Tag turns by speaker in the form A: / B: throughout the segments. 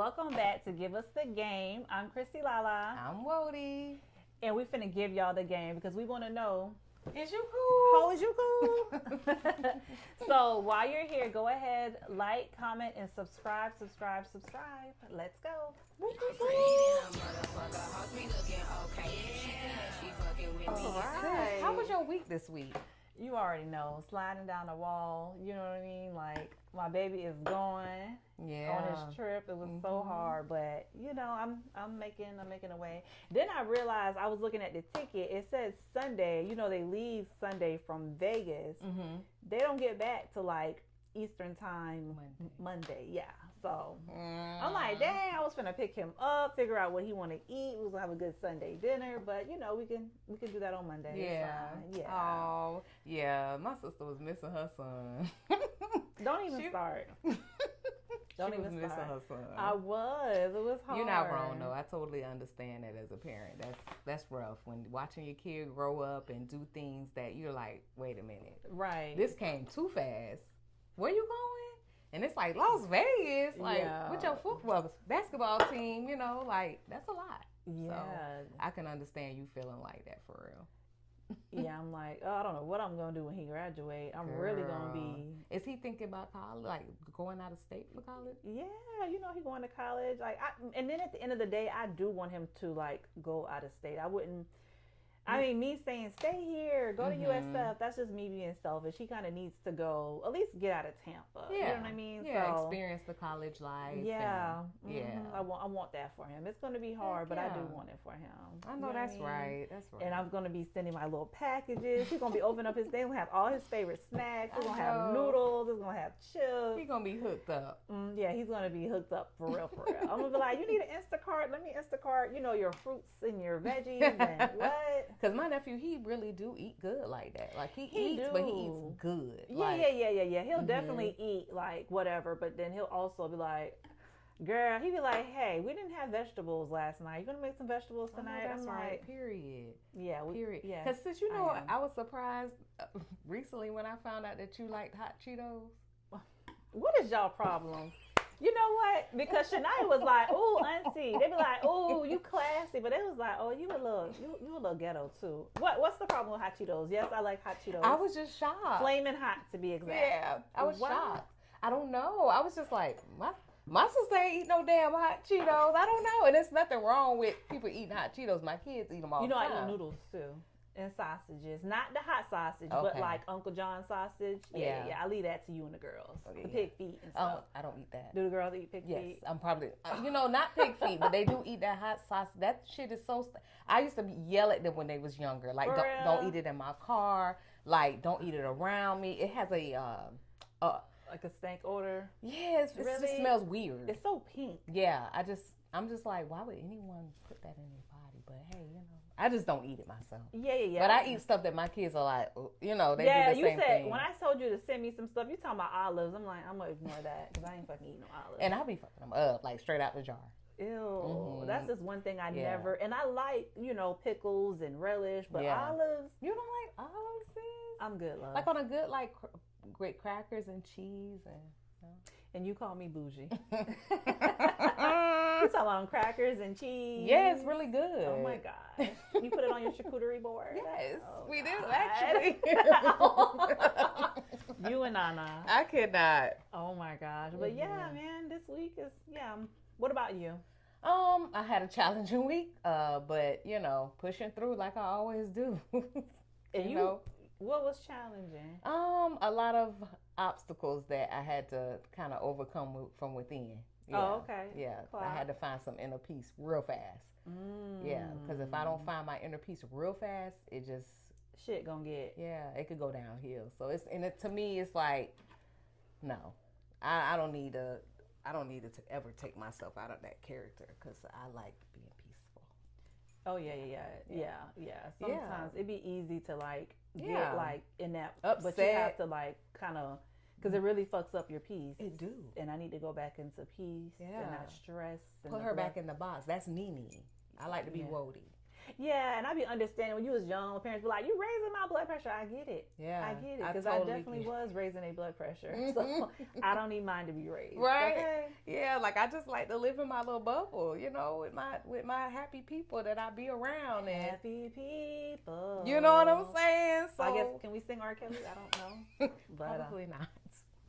A: Welcome back to Give Us the Game. I'm Chrisy Lala.
B: I'm Whoodie.
A: And we finna give y'all the game because we want to know,
B: is you cool?
A: how is you cool? So while you're here, go ahead, like, comment, and subscribe. Let's go.
B: Alright. How was your week this week?
A: You already know, sliding down the wall, you know what I mean? Like, my baby is going on his trip. It was so hard, but you know, I'm making a way. Then I realized, I was looking at the ticket. It says Sunday. You know, they leave Sunday from Vegas. They don't get back to like Eastern time Monday. Yeah. So I'm like, dang, I was finna pick him up, figure out what he want to eat. We was gonna have a good Sunday dinner, but you know, we can do that on Monday.
B: Yeah. Oh, yeah. My sister was missing her son.
A: Don't even start. Don't even
B: missing
A: start.
B: her son.
A: I was. It was hard.
B: You're not wrong though. I totally understand that as a parent. That's rough when watching your kid grow up and do things that you're like, wait a minute.
A: Right.
B: This came too fast. Where you going? And it's like Las Vegas, like with your football, basketball team, you know, like that's a lot.
A: Yeah.
B: So I can understand you feeling like that for real.
A: Yeah, I'm like, oh, I don't know what I'm gonna do when he graduate. I'm really gonna be.
B: Is he thinking about college, like going out of state for college?
A: Yeah, you know, he going to college. Like, and then at the end of the day, I do want him to like go out of state. I wouldn't. I mean, me saying stay here, go to USF, that's just me being selfish. He kind of needs to go, at least get out of Tampa.
B: Yeah.
A: You know what I mean?
B: Yeah, so, experience the college life.
A: Yeah.
B: Yeah.
A: I want that for him. It's going to be hard, but I do want it for him.
B: I know, that's right. That's right.
A: And I'm going to be sending my little packages. He's going to be opening up his thing. We're going to have all his favorite snacks. We're going to have noodles. We're going to have chips.
B: He's going to be hooked up.
A: Yeah, he's going to be hooked up for real, for real. I'm going to be like, you need an Instacart? Let me Instacart, you know, your fruits and your veggies and what?
B: Because my nephew, he really do eat good like that. Like he eats, but he eats good.
A: Yeah. He'll definitely eat like whatever, but then he'll also be like, girl, he'd be like, hey, we didn't have vegetables last night. You gonna make some vegetables tonight?
B: That's
A: I'm
B: right.
A: like,
B: period.
A: Yeah.
B: Period.
A: Yeah.
B: Because since you know, I was surprised recently when I found out that you liked hot Cheetos.
A: What is y'all problem? You know what? Because Shania was like, "Oh, auntie," they be like, "Oh, you classy," but they was like, "Oh, you a little ghetto too." What's the problem with hot Cheetos? Yes, I like hot Cheetos.
B: I was just shocked.
A: Flaming hot, to be exact.
B: Yeah, I was shocked. I don't know. I was just like, my sister ain't eat no damn hot Cheetos. I don't know, and there's nothing wrong with people eating hot Cheetos. My kids eat them all the time.
A: You know, I eat noodles too. And sausages, not the hot sausage, but like Uncle John's sausage. Yeah. I leave that to you and the girls. The pig feet and stuff.
B: I don't eat that.
A: Do the girls eat pig feet?
B: Yes, I'm probably, not pig feet, but they do eat that hot sausage. That shit is so. I used to yell at them when they was younger, like don't eat it in my car, like don't eat it around me. It has a
A: like a stank odor.
B: Yes, it just smells weird.
A: It's so pink.
B: Yeah, I'm just like, why would anyone put that in their body? But hey, I just don't eat it myself.
A: Yeah.
B: But I eat stuff that my kids are like, they do the same thing.
A: When I told you to send me some stuff, you talking about olives. I'm like, I'm going to ignore that because I ain't fucking eating no olives.
B: And I be fucking them up, like straight out the jar.
A: Ew. That's just one thing I never, and I like, pickles and relish, but olives.
B: You don't like olives, sis?
A: I'm good, love.
B: Like on a good, like, great crackers and cheese and...
A: And you call me bougie. You talking about crackers and cheese?
B: Yeah, it's really good.
A: Oh my gosh. You put it on your charcuterie board?
B: Yes, we do, actually.
A: You and Nana.
B: I could not.
A: Oh my gosh. But yeah, man, this week is, What about you?
B: I had a challenging week, but, pushing through like I always do.
A: And you what was challenging?
B: A lot of obstacles that I had to kind of overcome from within. Yeah.
A: Oh, okay.
B: Yeah, I had to find some inner peace real fast. Yeah, because if I don't find my inner peace real fast, it just
A: shit gonna get.
B: Yeah, it could go downhill. So to me, it's like, no, I don't need to ever take myself out of that character because I like being peaceful.
A: Oh yeah. Sometimes it'd be easy to like get like in that
B: upset,
A: but you have to like kind of because it really fucks up your peace.
B: It do.
A: And I need to go back into peace and not stress. And
B: put her back in the box. That's Nene. I like to be Whoodie.
A: Yeah, and I be understanding when you was young, parents be like, "You raising my blood pressure." I get it.
B: Yeah,
A: I get it because I definitely was raising a blood pressure, so I don't need mine to be raised.
B: Right?
A: Okay?
B: Yeah, like I just like to live in my little bubble, with my happy people that I be around and
A: happy people.
B: You know what I'm saying? So
A: I guess can we sing R. Kelly? I don't know, but
B: probably not.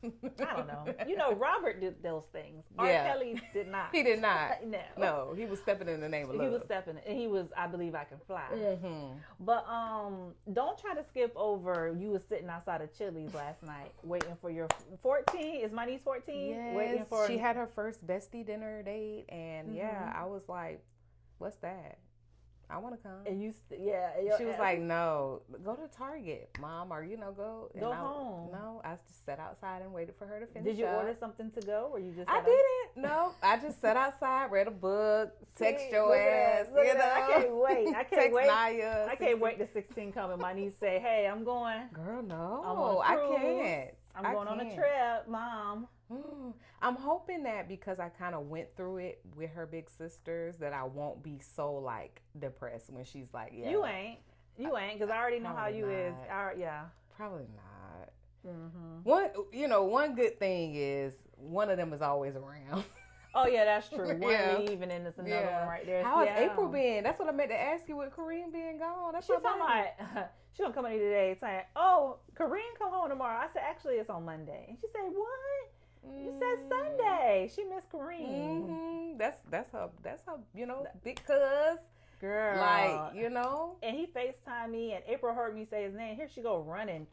A: I don't know. Robert did those things. R. Kelly did not.
B: He did not.
A: No,
B: he was stepping in the name of love.
A: He was stepping, and he was, I Believe I Can Fly.
B: Mm-hmm.
A: But don't try to skip over. You was sitting outside of Chili's last night, waiting for your 14. Is my niece 14?
B: Yes.
A: Waiting for.
B: She had her first bestie dinner date, and I was like, "What's that? I want to come."
A: And you,
B: she was like, "No, go to Target, Mom, or go
A: home."
B: No, I just sat outside and waited for her to finish.
A: Did you order something to go, or you just?
B: I didn't. No, I just sat outside, read a book, text your ass.
A: I can't wait. I can't wait.
B: Naya,
A: I can't wait to 16 come and my niece say, "Hey, I'm going."
B: Girl, no, I can't.
A: I'm going on a trip, Mom.
B: I'm hoping that because I kind of went through it with her big sisters that I won't be so like depressed when she's like, "Yeah."
A: You ain't, because I already know how you is.
B: Probably not.
A: Mm-hmm.
B: One good thing is one of them is always around.
A: Oh yeah, that's true. One leaving and it's another one right there.
B: How has April been? That's what I meant to ask you with Kareem being gone. That's
A: she's talking about. She gonna come in today saying, "Oh, Kareem come home tomorrow." I said, "Actually, it's on Monday." And she said, "What? You said Sunday." She missed Kareem.
B: Mm-hmm. That's her. Big cuz.
A: Girl,
B: like
A: And he FaceTimed me, and April heard me say his name. Here she go running.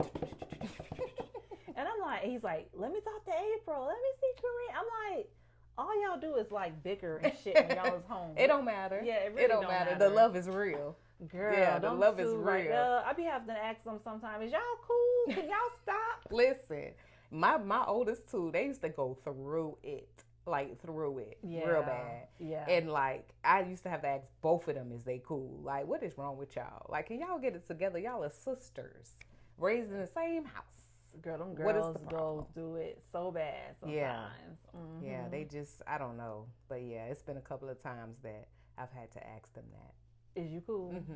A: And I'm like, he's like, "Let me talk to April. Let me see Kareem." I'm like, all y'all do is like bicker and shit when y'all was home.
B: It don't matter.
A: Yeah, it really don't matter.
B: The love is real.
A: Girl,
B: yeah, the love is real.
A: I be having to ask them sometimes, "Is y'all cool? Can y'all stop?"
B: Listen, my oldest two, they used to go through it. Real bad.
A: Yeah.
B: And like I used to have to ask both of them, is they cool? Like, what is wrong with y'all? Like, can y'all get it together? Y'all are sisters raised in the same house.
A: Girl, them girls go through it so bad sometimes.
B: Yeah.
A: Mm-hmm.
B: Yeah, they just, I don't know. But yeah, it's been a couple of times that I've had to ask them that.
A: Is you cool?
B: Mm-hmm.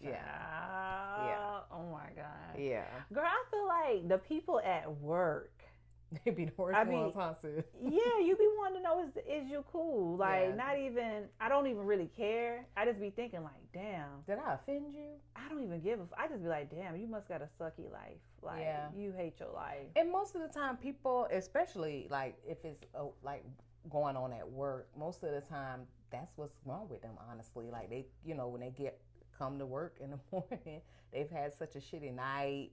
B: Yeah.
A: Yeah. Oh my God.
B: Yeah.
A: Girl, I feel like the people at work,
B: they be the worst ones, huh, sis?
A: Yeah, you be wanting to know, is you cool? Like, not even, I don't even really care. I just be thinking like, damn.
B: Did I offend you?
A: I don't even give I just be like, damn, you must got a sucky life. Like, you hate your life.
B: And most of the time people, especially like if it's like going on at work, most of the time that's what's wrong with them, honestly. Like they, when they come to work in the morning, they've had such a shitty night,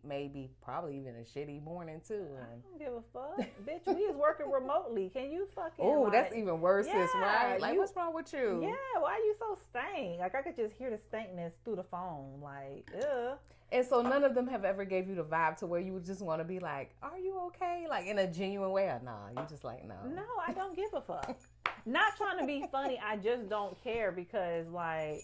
B: probably even a shitty morning too. And
A: I don't give a fuck. Bitch, we is working remotely. Can you fucking
B: that's even worse, sis, right? Like, what's wrong with you?
A: Yeah, why are you so stank? Like, I could just hear the stankness through the phone. Like, ugh.
B: And so none of them have ever gave you the vibe to where you would just want to be like, "Are you okay?" Like in a genuine way, or nah, you just like, no.
A: No, I don't give a fuck. Not trying to be funny, I just don't care because like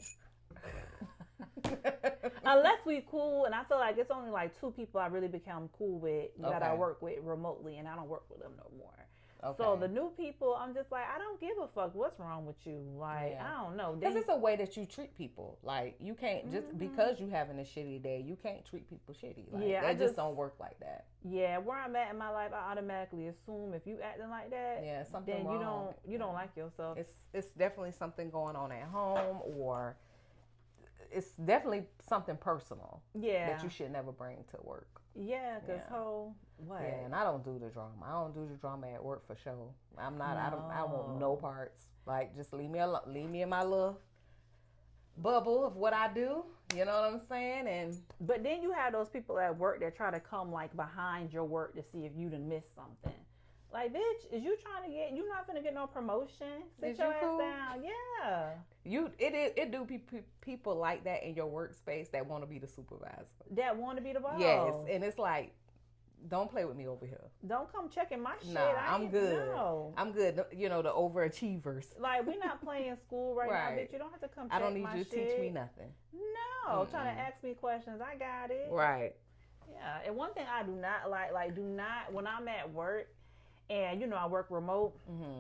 A: unless we cool, and I feel like it's only like 2 people I really become cool with that I work with remotely, and I don't work with them no more. Okay. So the new people, I'm just like, I don't give a fuck. What's wrong with you? Like, I don't know.
B: Because it's a way that you treat people. Like, you can't just because you having a shitty day, you can't treat people shitty. Like, that just don't work like that.
A: Yeah, where I'm at in my life, I automatically assume if you acting like that,
B: something
A: then
B: wrong.
A: you don't like yourself.
B: It's definitely something going on at home, or it's definitely something personal.
A: Yeah,
B: that you should never bring to work.
A: Yeah, because what?
B: Yeah, and I don't do the drama. I don't do the drama at work for sure. I'm not. No. I want no parts. Like, just leave me alone. Leave me in my little bubble of what I do. You know what I'm saying?
A: But then you have those people at work that try to come like behind your work to see if you done missed something. Like, bitch, is you trying to you not finna get no promotion? Sit your ass down. Yeah.
B: It do people like that in your workspace that want to be the supervisor.
A: That want to be the boss.
B: Yes, and it's like, don't play with me over here.
A: Don't come checking my shit.
B: Nah, I'm good.
A: No.
B: I'm good. The overachievers.
A: Like, we're not playing school right now, bitch. You don't have to come check my shit.
B: I don't need you to teach me nothing.
A: No. Trying to ask me questions. I got it.
B: Right.
A: Yeah. And one thing I do not like, do not, when I'm at work, and I work remote,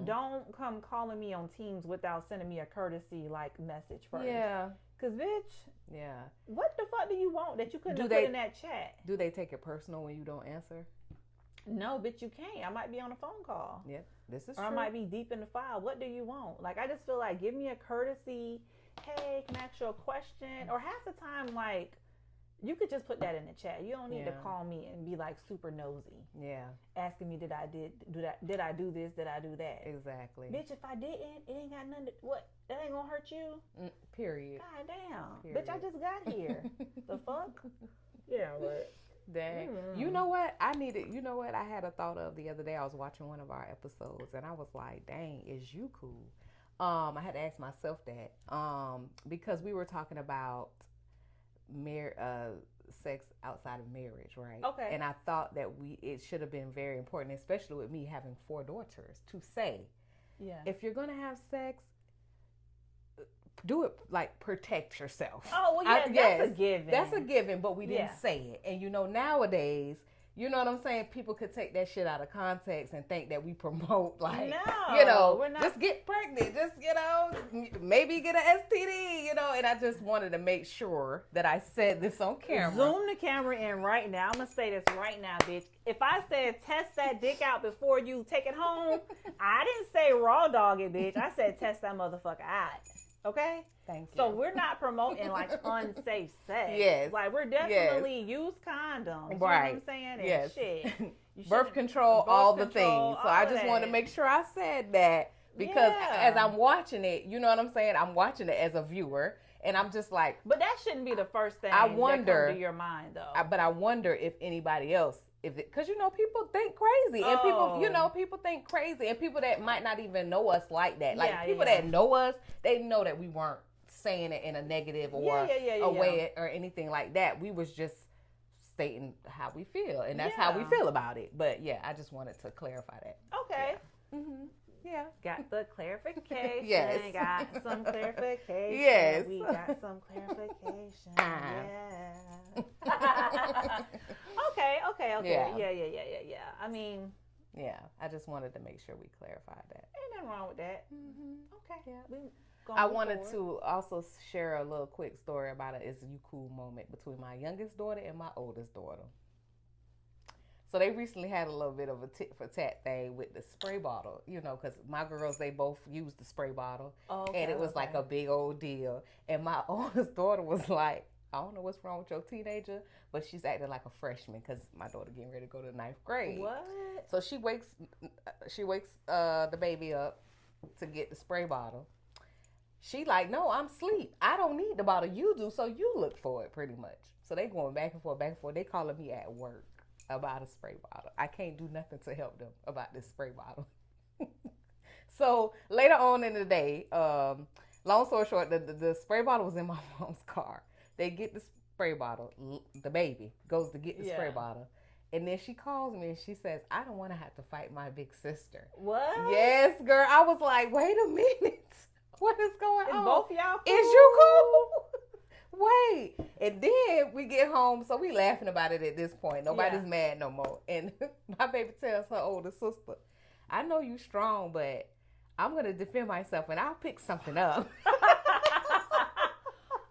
A: don't come calling me on Teams without sending me a courtesy like message first.
B: Yeah.
A: Cause bitch,
B: yeah.
A: What the fuck do you want that you couldn't have put in that chat?
B: Do they take it personal when you don't answer?
A: No, bitch, you can't. I might be on a phone call.
B: Yeah, this is
A: true. Or I might be deep in the file. What do you want? Like, I just feel like, give me a courtesy. Hey, can I ask you a question? Or half the time, like, you could just put that in the chat. You don't need to call me and be like super nosy. Yeah. Asking me, did I do this? Did I do that?
B: Exactly.
A: Bitch, if I didn't, it ain't got nothing to, what? That ain't gonna hurt you?
B: Period.
A: God damn. Period. Bitch, I just got here. The fuck? Yeah, but.
B: Dang. You know what? I had a thought of the other day. I was watching one of our episodes and I was like, dang, is you cool? I had to ask myself that. Because we were talking about sex outside of marriage, right? Okay. And I thought that it should have been very important, especially with me having 4 daughters, to say, if you're gonna have sex, do it like protect yourself.
A: Oh, well, that's a given.
B: That's a given, but we didn't say it. And nowadays, you know what I'm saying? People could take that shit out of context and think that we promote we're not. Just get pregnant, just, maybe get an STD, and I just wanted to make sure that I said this on camera.
A: Zoom the camera in right now. I'm going to say this right now, bitch. If I said test that dick out before you take it home, I didn't say raw dog it, bitch. I said test that motherfucker out. Okay?
B: Thank you.
A: So we're not promoting unsafe sex. Yes. Like we're definitely use condoms. You know what I'm saying? And shit.
B: Birth control, all the things. So I just want to make sure I said that because as I'm watching it, you know what I'm saying? I'm watching it as a viewer and I'm just like.
A: But that shouldn't be the first thing that comes to your mind though.
B: But I wonder if anybody else. Because people think crazy and people think crazy and people that might not even know us like that. Like people that know us, they know that we weren't saying it in a negative or a way or anything like that. We was just stating how we feel and that's how we feel about it. But I just wanted to clarify that.
A: Okay.
B: Yeah. Mm-hmm. Yeah.
A: Got the clarification.
B: Yes.
A: Got some clarification.
B: Yes.
A: We got some clarification. Okay. Yeah. I mean.
B: Yeah. I just wanted to make sure we clarified that.
A: Ain't nothing wrong with that.
B: Mm-hmm.
A: Okay.
B: Yeah. I wanted to also share a little quick story about a "Is You Cool" moment between my youngest daughter and my oldest daughter. So they recently had a little bit of a tit for tat thing with the spray bottle, because my girls, they both used the spray bottle. And it was like a big old deal. And my oldest daughter was like, I don't know what's wrong with your teenager, but she's acting like a freshman because my daughter getting ready to go to 9th grade.
A: What?
B: So she wakes the baby up to get the spray bottle. She like, no, I'm asleep. I don't need the bottle. You do, so you look for it pretty much. So they going back and forth. They calling me at work about a spray bottle. I can't do nothing to help them about this spray bottle. So later on in the day, long story short, the spray bottle was in my mom's car. They get the spray bottle. The baby goes to get the spray bottle. And then she calls me and she says, I don't want to have to fight my big sister.
A: What?
B: Yes, girl. I was like, wait a minute. What is going on?
A: Both y'all cool?
B: Is you cool? Wait. And then we get home, so we laughing about it at this point. Nobody's mad no more. And my baby tells her older sister, I know you strong, but I'm going to defend myself and I'll pick something up.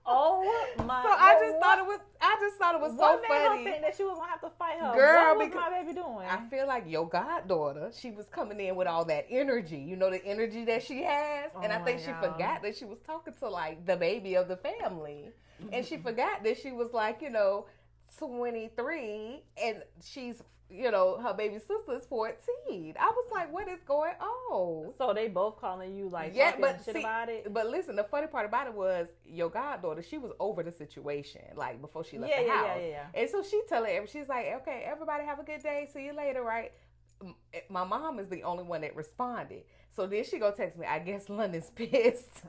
A: Oh my!
B: So I just thought it was so funny.
A: What made her think that she was gonna have to fight her?
B: Girl,
A: what was my baby doing?
B: I feel like your goddaughter, she was coming in with all that energy. The energy that she has, and I think she forgot that she was talking to like the baby of the family, and she forgot that she was like 23, and she's her baby sister is 14. I was like, what is going on?
A: So they both calling you like talking shit about it?
B: But listen, the funny part about it was your goddaughter, she was over the situation like before she left the house. Yeah. And so she she's like, okay, everybody have a good day. See you later, right? My mom is the only one that responded. So then she go text me, I guess London's pissed.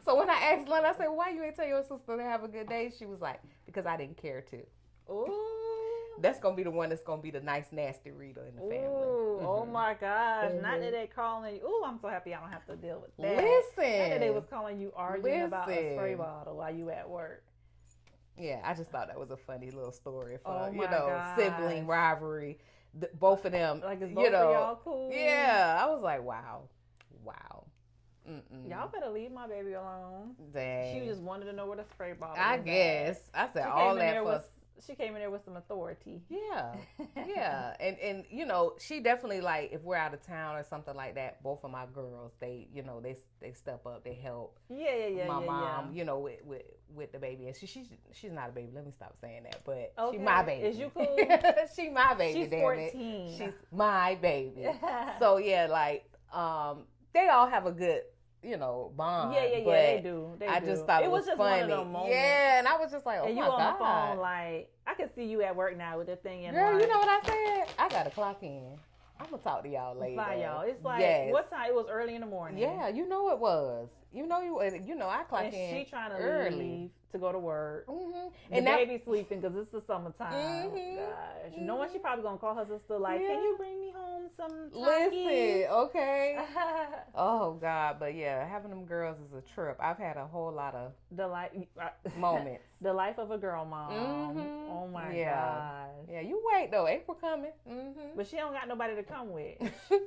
B: So when I asked London, I said, why you ain't tell your sister to have a good day? She was like, because I didn't care to.
A: Ooh.
B: That's going to be the one that's going to be the nice, nasty reader in the family.
A: Ooh, oh my gosh. Not that they calling you. Ooh, I'm so happy I don't have to deal with that.
B: Listen.
A: Not that they was calling you arguing about a spray bottle while you at work.
B: Yeah, I just thought that was a funny little story for,
A: gosh.
B: sibling rivalry. Both of them,
A: like, is both of y'all cool?
B: Yeah, I was like, wow.
A: Y'all better leave my baby alone.
B: Dang.
A: She just wanted to know where the spray bottle
B: I
A: was
B: guess. I said all that for...
A: She came in there with some authority.
B: Yeah. Yeah. And you know, she definitely, like, if we're out of town or something like that, both of my girls, they, you know, they step up, they help.
A: Yeah.
B: My mom, you know, with the baby. And she's not a baby. Let me stop saying that. But
A: okay.
B: She my baby.
A: Is you cool?
B: She my baby,
A: She's
B: damn
A: 14.
B: She's my baby. So yeah, like, they all have a good, you know, bond.
A: Yeah, they do.
B: I just thought it was
A: just
B: funny.
A: One of those moments.
B: Yeah, and I was just like, oh
A: and
B: my
A: you
B: God.
A: on the phone, like, I can see you at work now with the thing in.
B: Girl,
A: like,
B: you know what I said? I got to clock in. I'm going to talk to y'all later.
A: Bye, y'all. It's like, what time? It was early in the morning.
B: Yeah, you know it was. You know, I clock in
A: she trying to
B: early.
A: Leave to go to work.
B: Mm-hmm.
A: And the baby sleeping because it's the summertime.
B: Mm-hmm.
A: Gosh. You know what? She probably going to call her sister like, can you bring me home some Takis?
B: Listen, okay. Oh, God. But yeah, having them girls is a trip. I've had a whole lot of moments.
A: The life of a girl mom.
B: Mm-hmm.
A: Oh, my gosh.
B: Yeah, you wait, though. April coming. Mm-hmm.
A: But she don't got nobody to come with.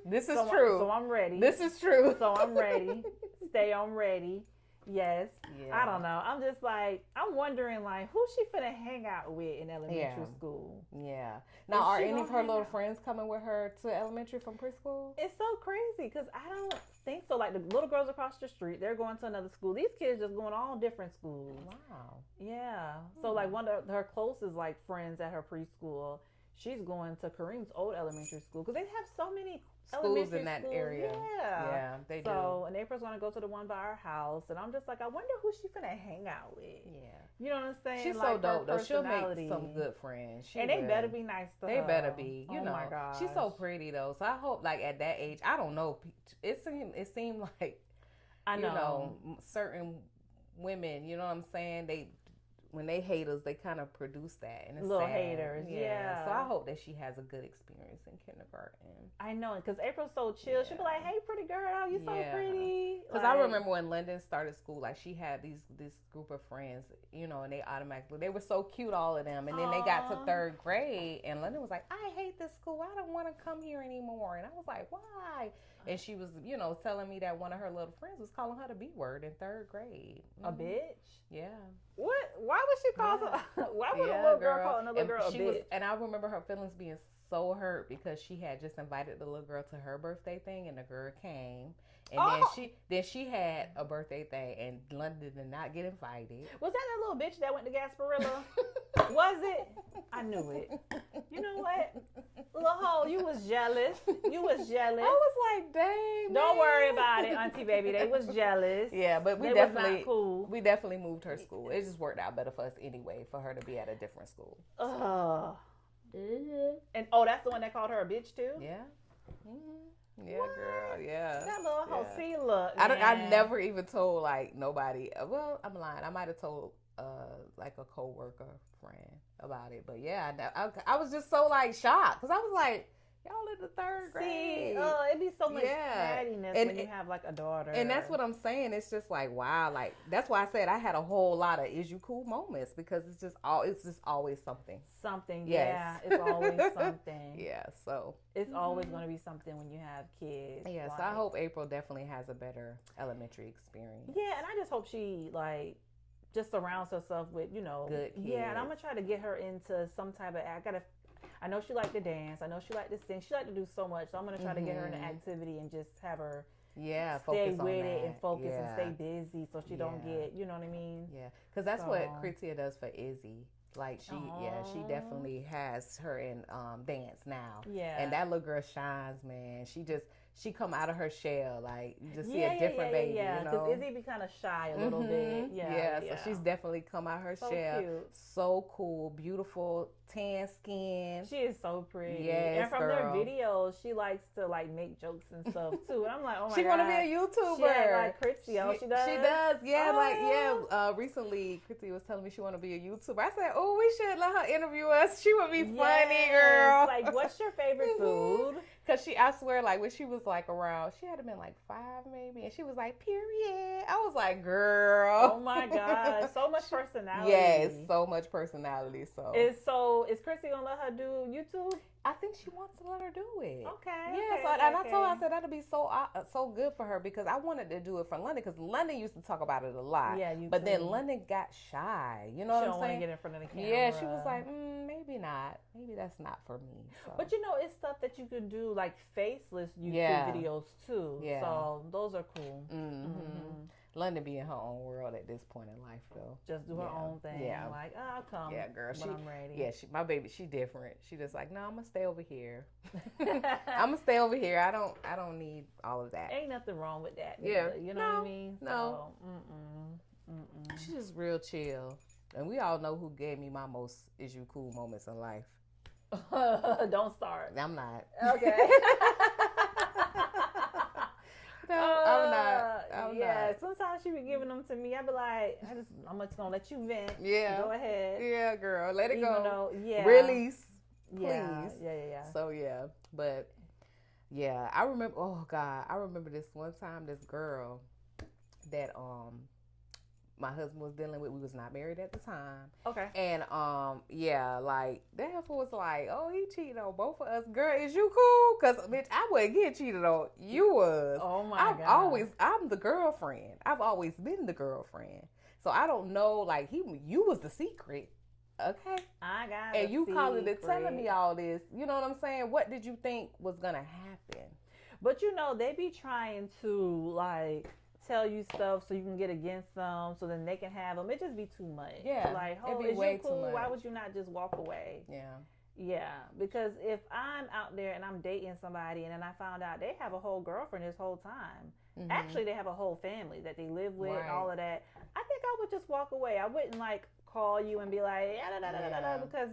B: This is true.
A: So I'm ready.
B: This is true.
A: So I'm ready. Stay on ready. Yes.
B: Yeah.
A: I don't know. I'm just like, I'm wondering, like, who she finna hang out with in elementary school?
B: Yeah. Now, are any of her little friends coming with her to elementary from preschool?
A: It's so crazy because I don't think so. Like, the little girls across the street, they're going to another school. These kids just going all different schools.
B: Wow.
A: Yeah. So, like, one of her closest, like, friends at her preschool, she's going to Kareem's old elementary school because they have so many
B: schools in that area.
A: Yeah,
B: they do.
A: So, and April's gonna go to the one by our house, and I'm just like, I wonder who she finna hang out with.
B: Yeah,
A: you know what I'm saying?
B: She's
A: like,
B: so dope though. She'll make some good friends.
A: And they better be nice to her.
B: They better be. You know,
A: my gosh.
B: She's so pretty though. So I hope, like, at that age, I don't know. It seemed like, you know, certain women. You know what I'm saying? When they hate us, they kind of produce that. And it's
A: little
B: sad.
A: haters, yeah.
B: So I hope that she has a good experience in kindergarten.
A: I know, because April's so chill. She'll be like, hey, pretty girl, you so pretty.
B: Because I remember when London started school, like, she had this group of friends, you know, and they were so cute, all of them. And then they got to third grade, and London was like, I hate this school. I don't want to come here anymore. And I was like, why? And she was, you know, telling me that one of her little friends was calling her the B word in third grade.
A: A bitch?
B: Yeah.
A: What? Why would she call her? Why would a little girl call another girl a bitch?
B: And I remember her feelings being so hurt because she had just invited the little girl to her birthday thing, and the girl came. And then she had a birthday thing, and London did not get invited.
A: Was that little bitch that went to Gasparilla? Was it? I knew it. You know what? Little hoe, you was jealous. You was jealous.
B: I was like, dang.
A: Don't worry about it, Auntie Baby. They was jealous.
B: Yeah, but we definitely moved her school. It just worked out better for us anyway, for her to be at a different school.
A: And that's the one that called her a bitch too?
B: Yeah. Mm-hmm. Yeah, what? Girl. Yeah.
A: That little hoe. See, look.
B: I never even told, like, nobody. Well, I'm lying. I might have told like a coworker friend about it, but yeah, I was just so, like, shocked because I was like, y'all in the third grade.
A: It'd be so much cattiness when you have, like, a daughter.
B: And that's what I'm saying. It's just like, wow. Like, that's why I said I had a whole lot of is you cool moments because it's just always something.
A: Something,
B: yes.
A: Yeah. It's always something.
B: Yeah, so.
A: It's always going to be something when you have kids.
B: Yeah, so I hope April definitely has a better elementary experience.
A: Yeah, and I just hope she, like, just surrounds herself with, you know.
B: Good kids.
A: Yeah, and I'm going to try to get her into some type of, I know she liked to dance. I know she liked to sing. She liked to do so much. So I'm going to try to get her into activity and just have her stay with it and focus and stay busy so she don't get, you know what I mean? Yeah,
B: because that's what Chrisy does for Izzy. Like, she definitely has her in dance now. Yeah. And that little girl shines, man. She come out of her shell. Like, you just see a different baby, you know?
A: Because Izzy be kind of shy a little bit. Yeah,
B: so she's definitely come out her shell. Cute. So cool, beautiful, tan skin.
A: She is so pretty.
B: Yes,
A: and from their videos, she likes to, like, make jokes and stuff, too. And I'm like, oh, my God.
B: She want to be a YouTuber.
A: Yeah, like Chrisy. She does?
B: She does, yeah. Recently, Chrisy was telling me she want to be a YouTuber. I said, oh, we should let her interview us. She would be funny, girl.
A: Like, what's your favorite food?
B: Because I swear, like, when she was, like, around, she had been, like, 5 maybe, and she was like, period. I was like, girl.
A: Oh, my God. So much personality.
B: Yes, so much personality. So
A: it's so So is Chrisy gonna let her do YouTube?
B: I think she wants to let her do it.
A: Okay.
B: Yeah.
A: Okay,
B: So
A: okay,
B: and I told her, I said that'll be so good for her because I wanted to do it for London because London used to talk about it a lot.
A: Yeah, you
B: but
A: too.
B: then London got shy. You know what I'm saying? She
A: don't want to get in front of the camera.
B: Yeah, she was like, maybe not. Maybe that's not for me. So.
A: But you know, it's stuff that you could do like faceless YouTube videos too. Yeah. So those are cool.
B: London be in her own world at this point in life, though.
A: Just do her own thing. Yeah. Like, I'll come.
B: Yeah, girl.
A: When I'm ready.
B: Yeah, my baby, she different. She just like, no, I'm gonna stay over here. I'm gonna stay over here. I don't need all of that.
A: Ain't nothing wrong with that.
B: Yeah.
A: You know what I mean?
B: No. She's just real chill. And we all know who gave me my most is you cool moments in life.
A: Don't start.
B: I'm not.
A: Okay.
B: No, I'm not.
A: Yeah, sometimes she be giving them to me. I be like, I'm just gonna let you vent.
B: Yeah.
A: Go ahead.
B: Yeah, girl. Let it go.
A: Though,
B: Release. Please.
A: Yeah.
B: So yeah. But yeah, I remember I remember this one time this girl that my husband was dealing with. We was not married at the time.
A: Okay.
B: And like that was like, oh, he cheated on both of us. Girl, is you cool? Cause bitch, I wouldn't get cheated on. You was.
A: Oh my God.
B: I'm the girlfriend. I've always been the girlfriend. So I don't know. Like you was the secret. Okay.
A: I got.
B: And you calling and telling me all this. You know what I'm saying? What did you think was gonna happen?
A: But you know they be trying to like tell you stuff so you can get against them so then they can have them. It just be too much.
B: Yeah.
A: Like, oh, is you cool? Why would you not just walk away?
B: Yeah.
A: Yeah. Because if I'm out there and I'm dating somebody and then I found out they have a whole girlfriend this whole time. Mm-hmm. Actually, they have a whole family that they live with, all of that. I think I would just walk away. I wouldn't like call you and be like, because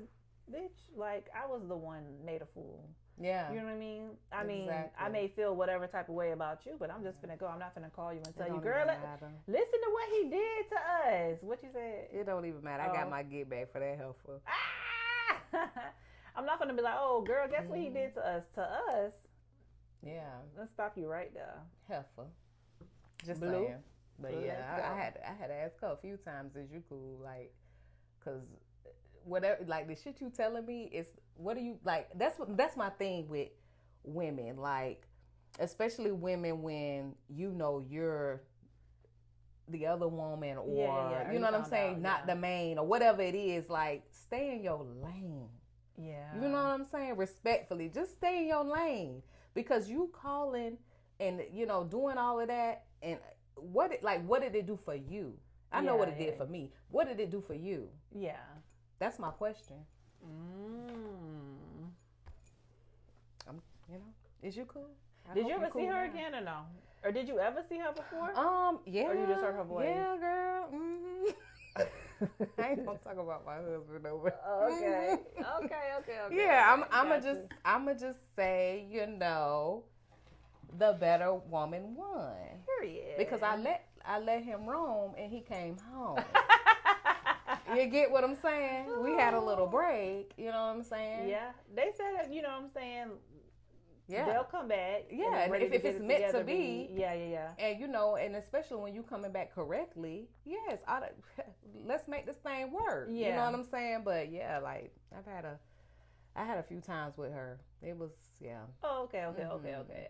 A: bitch, like I was the one made a fool.
B: Yeah.
A: You know what I mean? I mean, I may feel whatever type of way about you, but I'm just finna go. I'm not finna call you and tell you, girl, listen to what he did to us. What you said?
B: It don't even matter. I got my get back for that helpful.
A: I'm not gonna be like, oh, girl, guess what he did to us? To us?
B: Yeah.
A: Let's stop you right there.
B: Helpful. Just saying. But yeah, I had to ask her a few times, is you cool? Like, cause whatever, like the shit you telling me is, what do you like? That's my thing with women, like especially women when you know you're the other woman or you know what I'm saying, not the main or whatever it is. Like stay in your lane.
A: Yeah,
B: you know what I'm saying? Respectfully, just stay in your lane because you calling and you know doing all of that and what did it do for you? I know what it did for me. What did it do for you?
A: Yeah.
B: That's my question. Is you cool?
A: Did you ever see her again or no? Or did you ever see her before?
B: Yeah.
A: Or you just heard her voice?
B: Yeah, girl. I ain't gonna talk about my husband over.
A: Okay.
B: Yeah, I'ma just say, you know, the better woman won.
A: Period.
B: Because I let him roam and he came home. You get what I'm saying? We had a little break, you know what I'm saying?
A: Yeah. They said, you know what I'm saying?
B: Yeah.
A: They'll come back.
B: Yeah, and if it's meant to be.
A: Yeah.
B: And, you know, and especially when you coming back correctly, yes, let's make this thing work. Yeah. You know what I'm saying? But, yeah, like, I had a few times with her. It was, yeah.
A: Oh, okay.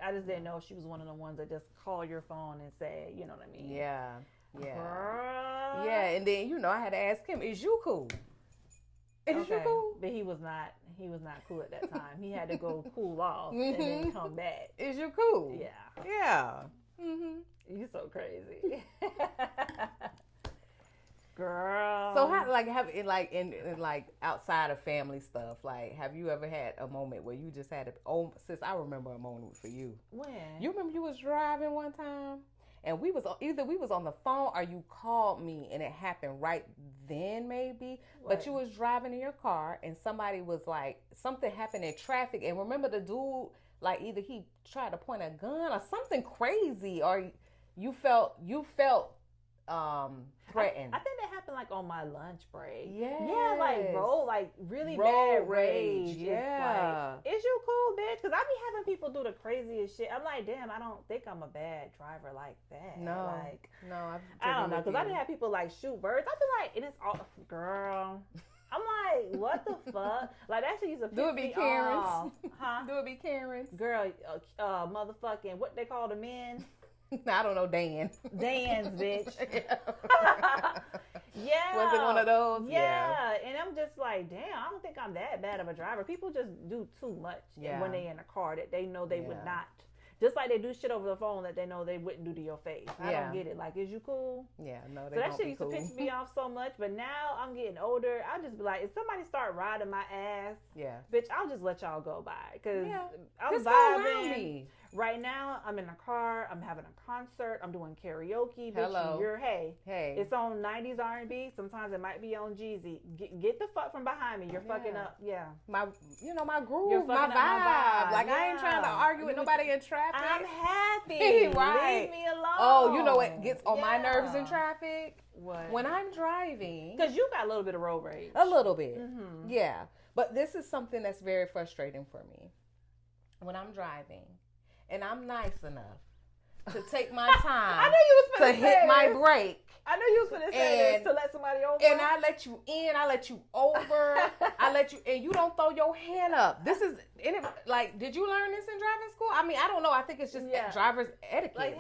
A: I just didn't know if she was one of the ones that just call your phone and say, you know what I mean?
B: Yeah.
A: Girl.
B: Yeah, and then, you know, I had to ask him, is you cool? Is you cool?
A: But he was not cool at that time. He had to go cool off and then come back.
B: Is you cool?
A: Yeah. You so crazy. Girl.
B: So how in outside of family stuff, like have you ever had a moment where you just had sis, I remember a moment for you.
A: When?
B: You remember you was driving one time and we was on the phone or you called me and it happened right then maybe. What? But you was driving in your car and somebody was like, something happened in traffic and remember the dude, like either he tried to point a gun or something crazy or you felt threatened.
A: I think that happened like on my lunch break.
B: Yes.
A: Yeah, like really bad rage.
B: Yeah.
A: It's like, is you cool, bitch? Because I be having people do the craziest shit. I'm like, damn, I don't think I'm a bad driver like that.
B: No.
A: I don't know. Because I didn't have people like shoot birds. I be like, and it's all, girl, I'm like, what the fuck? Like, that shit used to piss
B: Do it be
A: me
B: Karens?
A: off. Huh?
B: Do it be Karens?
A: Girl, motherfucking, what they call the men?
B: I don't know, Dan.
A: Dan's, bitch. Yeah.
B: Was it one of those?
A: Yeah. And I'm just like, damn, I don't think I'm that bad of a driver. People just do too much when they in a car that they know they would not. Just like they do shit over the phone that they know they wouldn't do to your face. I don't get it. Like, is you cool?
B: Yeah, no, they
A: so
B: don't
A: that shit
B: be
A: used
B: cool.
A: to piss me off so much. But now I'm getting older. I just be like, if somebody start riding my ass, bitch, I'll just let y'all go by. Because I'm
B: just go around
A: vibing.
B: me.
A: Right now, I'm in a car. I'm having a concert. I'm doing karaoke.
B: Hello.
A: Bitch,
B: hey.
A: It's on 90s R&B. Sometimes it might be on Jeezy. Get the fuck from behind me. You're fucking up. Yeah.
B: My groove,
A: You're
B: my vibe. Like, I ain't trying to argue with nobody in traffic.
A: I'm happy.
B: Right.
A: Leave me alone.
B: Oh, you know what gets on my nerves in traffic?
A: What?
B: When I'm driving.
A: Because you got a little bit of road rage.
B: A little bit.
A: Mm-hmm.
B: Yeah. But this is something that's very frustrating for me. When I'm driving. And I'm nice enough to take my time
A: I know you was
B: to hit my brake.
A: I know you was going to say this to let somebody over.
B: And I let you in, I let you over, I let you, and you don't throw your hand up. This is, like, did you learn this in driving school? I mean, I don't know. I think it's just driver's etiquette.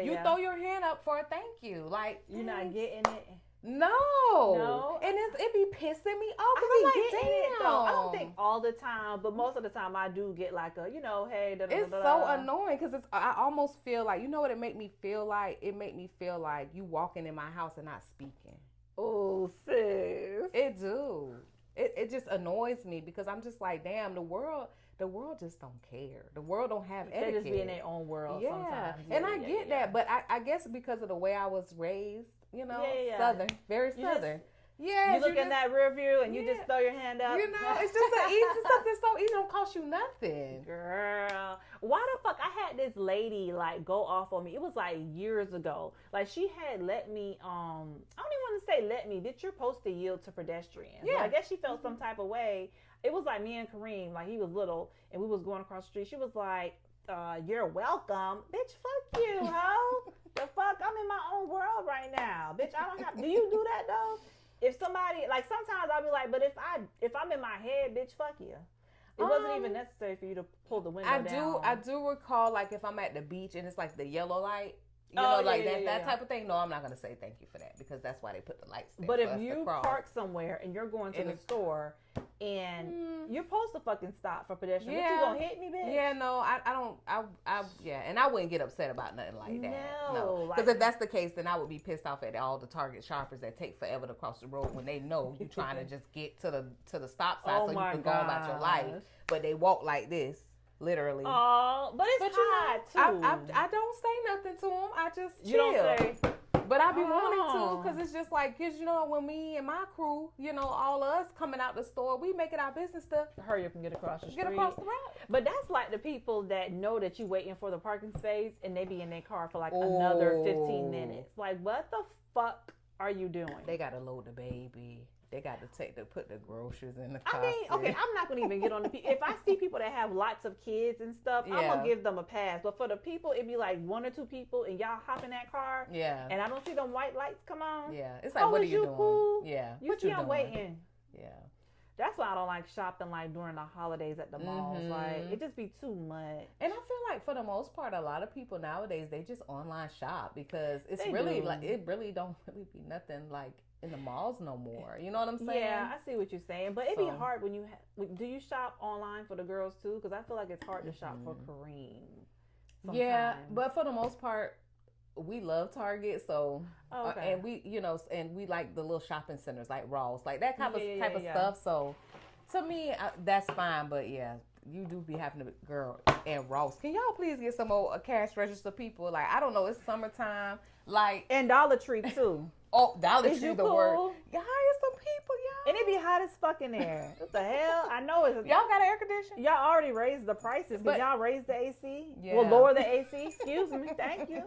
B: You throw your hand up for a thank you. Like,
A: you're not getting it.
B: No. And it be pissing me off.
A: I be getting it though. I don't think all the time, but most of the time I do get like a, hey,
B: It's so annoying because I almost feel like, you know what it make me feel like? It make me feel like you walking in my house and not speaking.
A: Oh, sis.
B: It do. It just annoys me because I'm just like, damn, the world just don't care. The world don't have etiquette.
A: They just be in their own world sometimes.
B: And I get that, but I guess because of the way I was raised, Southern, very Southern.
A: You look in that rear view and you just throw your hand up.
B: It's just something so easy. Don't cost you nothing.
A: Girl, why the fuck? I had this lady like go off on me. It was like years ago. Like she had let me, I don't even want to say let me, that you're supposed to yield to pedestrians. Yeah. But I guess she felt some type of way. It was like me and Kareem, like he was little and we was going across the street. She was like, you're welcome. Bitch, fuck you, ho. The fuck? I'm in my own world right now. Bitch, I don't have, do you do that though? If somebody, like sometimes I'll be like, but if I'm in my head, bitch, fuck you. It wasn't even necessary for you to pull the window down.
B: I do recall like if I'm at the beach and it's like the yellow light, that type of thing. No, I'm not going to say thank you for that because that's why they put the lights there.
A: But if you park somewhere and you're going to the store and you're supposed to fucking stop for pedestrians, you going to hit me, bitch?
B: Yeah, no, I don't, and I wouldn't get upset about nothing like that. No. Because if that's the case, then I would be pissed off at all the Target shoppers that take forever to cross the road when they know you're trying to just get to the stop sign so you can go about your life. But they walk like this. Literally.
A: Oh, but it's hot too.
B: I don't say nothing to them. I just chill.
A: You don't say.
B: But I be wanting to because it's just like, because when me and my crew, all of us coming out the store, we make it our business to
A: hurry up and get across the street.
B: Get across the road.
A: But that's like the people that know that you waiting for the parking space and they be in their car for like another 15 minutes. Like, what the fuck are you doing?
B: They got to load the baby. They got to put the groceries in the car.
A: I mean, okay, I'm not going to even get on the people. If I see people that have lots of kids and stuff, I'm going to give them a pass. But for the people, it'd be like one or two people and y'all hop in that car.
B: Yeah.
A: And I don't see them white lights come on.
B: Yeah. It's like, what are you doing?
A: Cool?
B: Yeah.
A: You see I'm waiting.
B: Yeah.
A: That's why I don't like shopping like during the holidays at the malls. Like, it just be too much.
B: And I feel like for the most part, a lot of people nowadays, they just online shop because it's it really don't really be nothing like in the malls no more. You know what I'm saying?
A: Yeah, I see what you're saying. But it'd be hard when you do you shop online for the girls too? Because I feel like it's hard to shop for Kareem. Sometimes.
B: Yeah, but for the most part, we love Target, so and we and we like the little shopping centers like Ross, like that type of stuff. So to me, that's fine. But yeah, you do be having to, girl, and Ross. Can y'all please get some more cash register people? Like, I don't know, it's summertime, like,
A: and Dollar Tree too.
B: Oh, Dollar Tree, the word. You hire some people, y'all.
A: And it be hot as fuck in there. What the hell? I know it's.
B: Y'all got an air conditioner?
A: Y'all already raised the prices. But y'all raise the AC?
B: Yeah.
A: Well, lower the AC. Excuse me. Thank you.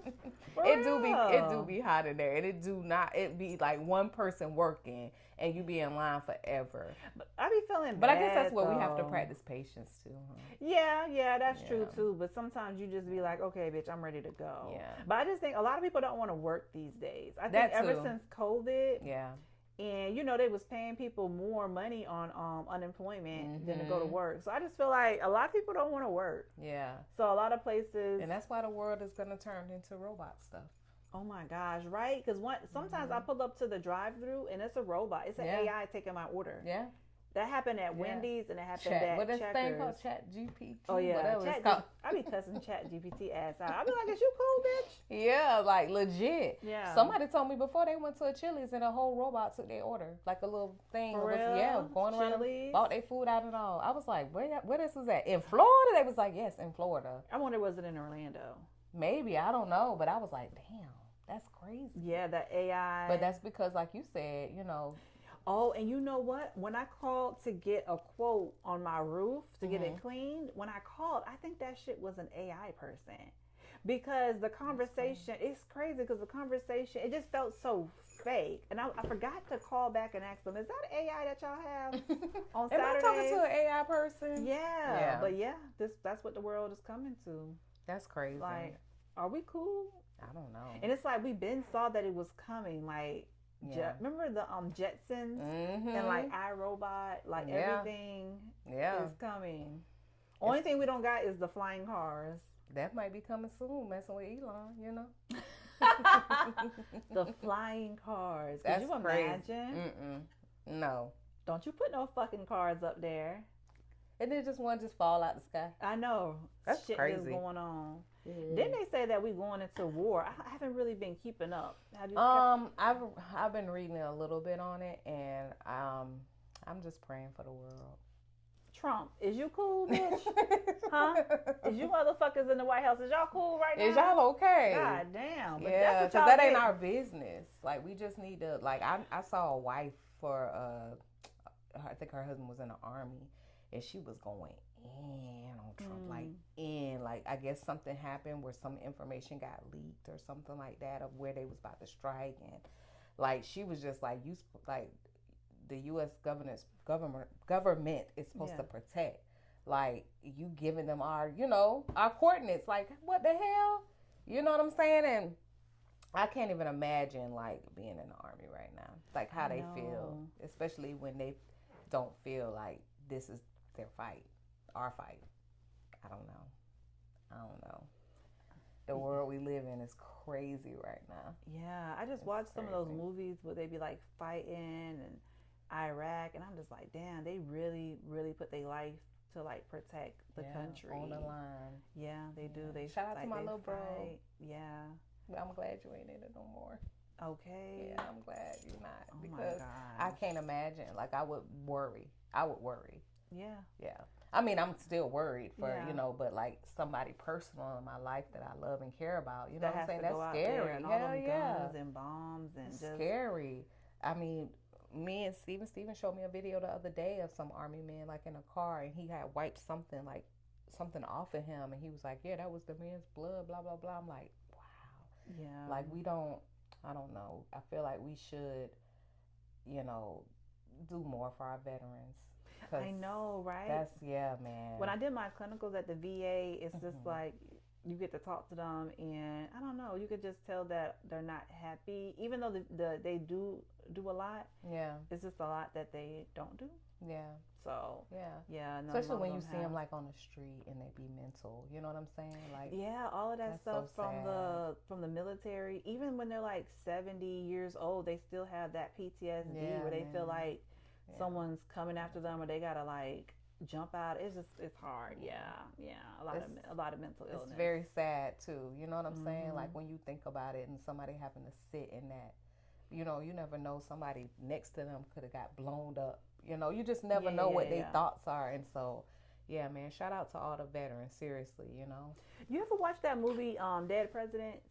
B: It do be hot in there. And it be like one person working and you be in line forever.
A: But I be feeling bad.
B: But I guess that's where we have to practice patience too, huh?
A: Yeah, that's true too. But sometimes you just be like, okay, bitch, I'm ready to go.
B: Yeah.
A: But I just think a lot of people don't want to work these days. I think ever since COVID, And they was paying people more money on unemployment than to go to work. So I just feel like a lot of people don't want to work.
B: Yeah.
A: So a lot of places,
B: and that's why the world is gonna turn into robot stuff.
A: Oh my gosh, right? Because sometimes I pull up to the drive-thru and it's a robot. It's an AI taking my order.
B: Yeah.
A: That happened at Wendy's and it happened at
B: what is
A: Checkers.
B: Thing called Chat GPT?
A: Oh yeah, I be cussing Chat GPT ass out. I be like, "Is you cool, bitch?"
B: Yeah, like legit.
A: Yeah.
B: Somebody told me before they went to a Chili's and a whole robot took their order, like a little thing.
A: For real?
B: Going around,
A: Chili's?
B: bought their food out and all. I was like, where this was at? In Florida? They was like, yes, in Florida.
A: I wonder, was it in Orlando?
B: Maybe, I don't know, but I was like, damn, that's crazy.
A: Yeah, that AI.
B: But that's because, like you said,
A: Oh, and you know what? When I called to get a quote on my roof to get it cleaned, when I called, I think that shit was an AI person. Because the conversation, it's crazy because the conversation, it just felt so fake. And I forgot to call back and ask them, is that AI that y'all have on Saturdays?
B: Am I talking to an AI person?
A: Yeah. But yeah, that's what the world is coming to.
B: That's crazy.
A: Like, are we cool?
B: I don't know.
A: And it's like, we've been saw that it was coming. Like, remember the Jetsons and like iRobot, like everything is coming. Only thing we don't got is the flying cars.
B: That might be coming soon, messing with Elon,
A: The flying cars.
B: That's
A: Could you imagine?
B: No.
A: Don't you put no fucking cars up there.
B: And then one just fall out the sky.
A: I know.
B: That's
A: shit
B: crazy.
A: Is going on. Didn't they say that we're going into war? I haven't really been keeping up.
B: I've been reading a little bit on it, and I'm just praying for the world.
A: Trump, is you cool, bitch? Huh? Is you motherfuckers in the White House? Is y'all cool right now?
B: Is y'all okay?
A: God damn. But
B: yeah, because that ain't our business. Like, we just need to, like, I saw a wife for, I think her husband was in the army, and she was going in on Trump, like, I guess something happened where some information got leaked or something like that of where they was about to strike, and, like, she was just like, the U.S. government is supposed to protect. Like, you giving them our coordinates. Like, what the hell? You know what I'm saying? And I can't even imagine, like, being in the army right now. Like, how they feel. Especially when they don't feel like this is their fight. Our fight. I don't know. The world we live in is crazy right now.
A: Yeah, I just watched some of those movies where they be, like, fighting and Iraq, and I'm just like, damn, they really, really put their life to like protect the country
B: on the line.
A: Yeah, they do. They
B: shout out to my little bro.
A: Yeah,
B: I'm glad you ain't in it no more.
A: Okay.
B: Yeah, I'm glad you're not
A: because
B: I can't imagine. Like, I would worry.
A: Yeah.
B: Yeah. I mean, I'm still worried for but like somebody personal in my life that I love and care about. You know what I'm saying? That's scary.
A: And all them guns and bombs and just
B: scary. I mean, me and Steven showed me a video the other day of some army man like in a car, and he had wiped something off of him, and he was like, yeah, that was the man's blood, blah blah blah. I'm like, wow.
A: Yeah.
B: Like, I don't know. I feel like we should, do more for our veterans.
A: I know, right?
B: Man.
A: When I did my clinicals at the VA, it's just like you get to talk to them, and I don't know, you could just tell that they're not happy, even though they do a lot.
B: Yeah,
A: it's just a lot that they don't do.
B: Yeah.
A: So yeah. No,
B: especially when you see them like on the street and they be mental. You know what I'm saying? Like,
A: yeah, all of that stuff from the military. Even when they're like 70 years old, they still have that PTSD where they feel like someone's coming after them, or they gotta like jump out. It's hard. Yeah. A lot of mental illness.
B: It's very sad too. You know what I'm saying? Like, when you think about it, and somebody having to sit in that, you never know, somebody next to them could have got blown up. You just never know what their thoughts are. And so, yeah, man, shout out to all the veterans. Seriously, You
A: ever watch that movie, Dead Presidents?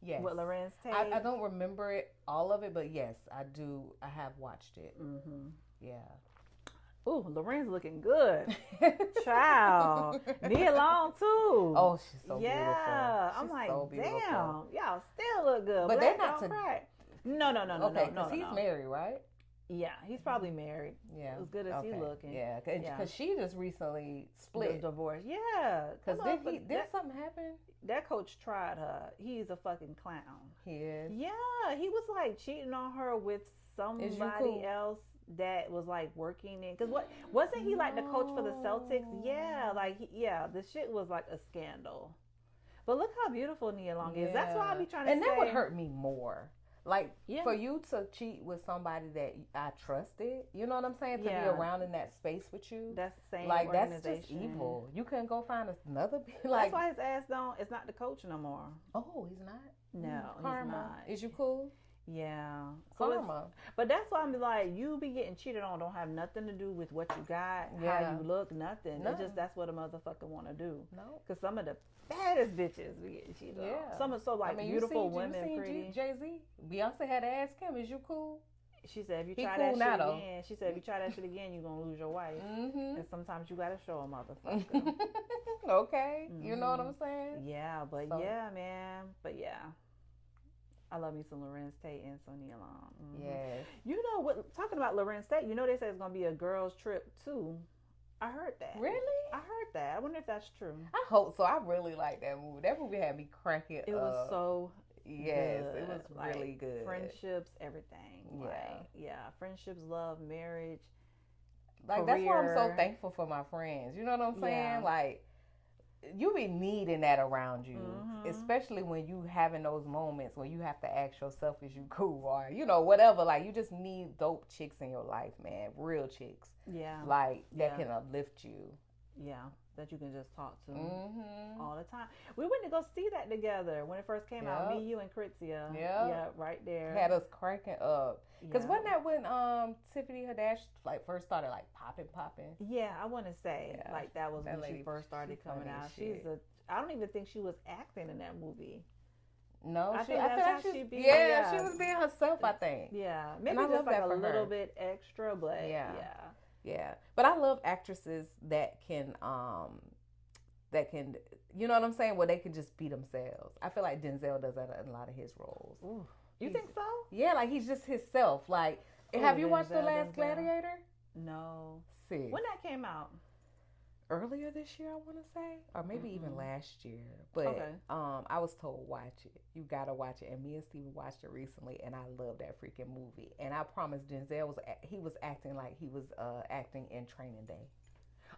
B: Yes.
A: With Lorenz Tate?
B: I don't remember all of it, but yes, I do. I have watched it.
A: Mm-hmm.
B: Yeah.
A: Ooh, Lorenz looking good. Child. Nia Long, too.
B: Oh, she's so beautiful.
A: Yeah. I'm like, so damn, y'all still look good.
B: But they're not
A: No.
B: Okay, because he's married, right?
A: Yeah, he's probably married.
B: Yeah.
A: As good as he's looking.
B: Yeah, because she just recently split.
A: Divorced. Yeah.
B: Because did something happen?
A: That coach tried her. He's a fucking clown.
B: He is?
A: Yeah. He was like cheating on her with somebody else that was like working in, because wasn't he like the coach for the Celtics? Yeah, like the shit was like a scandal. But look how beautiful Nia Long is. That's why I be trying to say.
B: And that would hurt me more. Like, for you to cheat with somebody that I trusted, you know what I'm saying? To be around in that space with you.
A: That's the same
B: like,
A: organization.
B: That's just evil. You couldn't go find another.
A: Like, that's why his ass it's not the coach no more.
B: Oh, he's not?
A: No,
B: Karma.
A: He's not.
B: Is you cool?
A: Yeah.
B: Karma.
A: But that's why I'm like, you be getting cheated on don't have nothing to do with what you got, how you look, nothing. It's just that's what a motherfucker want to do.
B: No.
A: Because some of the baddest bitches be getting cheated on. Some are so like beautiful women,
B: you
A: pretty.
B: Jay-Z? Beyonce had to ask him, is you cool?
A: She said, if you try that shit again, you're going to lose your wife. Mm-hmm. And sometimes you got to show a motherfucker.
B: Okay. Mm-hmm. You know what I'm saying?
A: Yeah, but man. But yeah. I love me some Lorenz Tate and Nia Long. Mm-hmm.
B: Yes.
A: You know what? Talking about Lorenz Tate, you know they said it's gonna be a girls' trip too. I heard that.
B: Really?
A: I heard that. I wonder if that's true.
B: I hope so. I really like that movie. That movie had me cracking up.
A: It was so
B: good. It was
A: like,
B: really good.
A: Friendships, everything. Yeah. Friendships, love, marriage.
B: Like career. That's why I'm so thankful for my friends. You know what I'm saying? Yeah. Like. You be needing that around you, especially when you having those moments when you have to ask yourself, is you cool, or whatever. Like, you just need dope chicks in your life, man. Real chicks, like that can uplift you. Yeah, that you can just talk to all the time. We went to go see that together when it first came out. Me, you, and Chrisy. Yeah, right there. Had us cracking up. Because wasn't that when Tiffany Haddish like first started like popping? Yeah, I want to say like that was when she first started coming out. I don't even think she was acting in that movie. No, I feel like she was being herself. I think. Yeah, maybe just like a little bit extra, but yeah. But I love actresses that can you know what I'm saying, where they can just be themselves. I feel like Denzel does that in a lot of his roles. Ooh. You think so? Yeah, like he's just himself. Like, have you watched The Last Gladiator? No. See. When that came out? Earlier this year, I want to say, or maybe even last year. But I was told watch it. You gotta watch it. And me and Steven watched it recently, and I love that freaking movie. And I promise, Denzel was acting like he was acting in Training Day.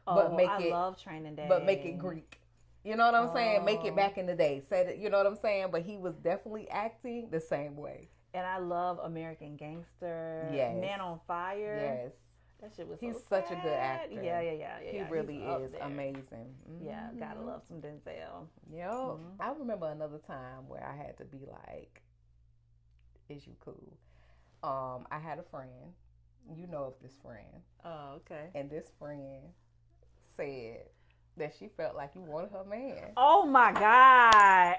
B: But I love Training Day. But make it Greek. You know what I'm saying? Make it back in the day. Said it, you know what I'm saying? But he was definitely acting the same way. And I love American Gangster. Yes. Man on Fire. Yes. That shit was He's such a good actor. Yeah. He really is amazing. Mm-hmm. Yeah, gotta love some Denzel. Yep. Mm-hmm. I remember another time where I had to be like, is you cool? I had a friend. You know of this friend. Oh, okay. And this friend said that she felt like you wanted her man. Oh my God.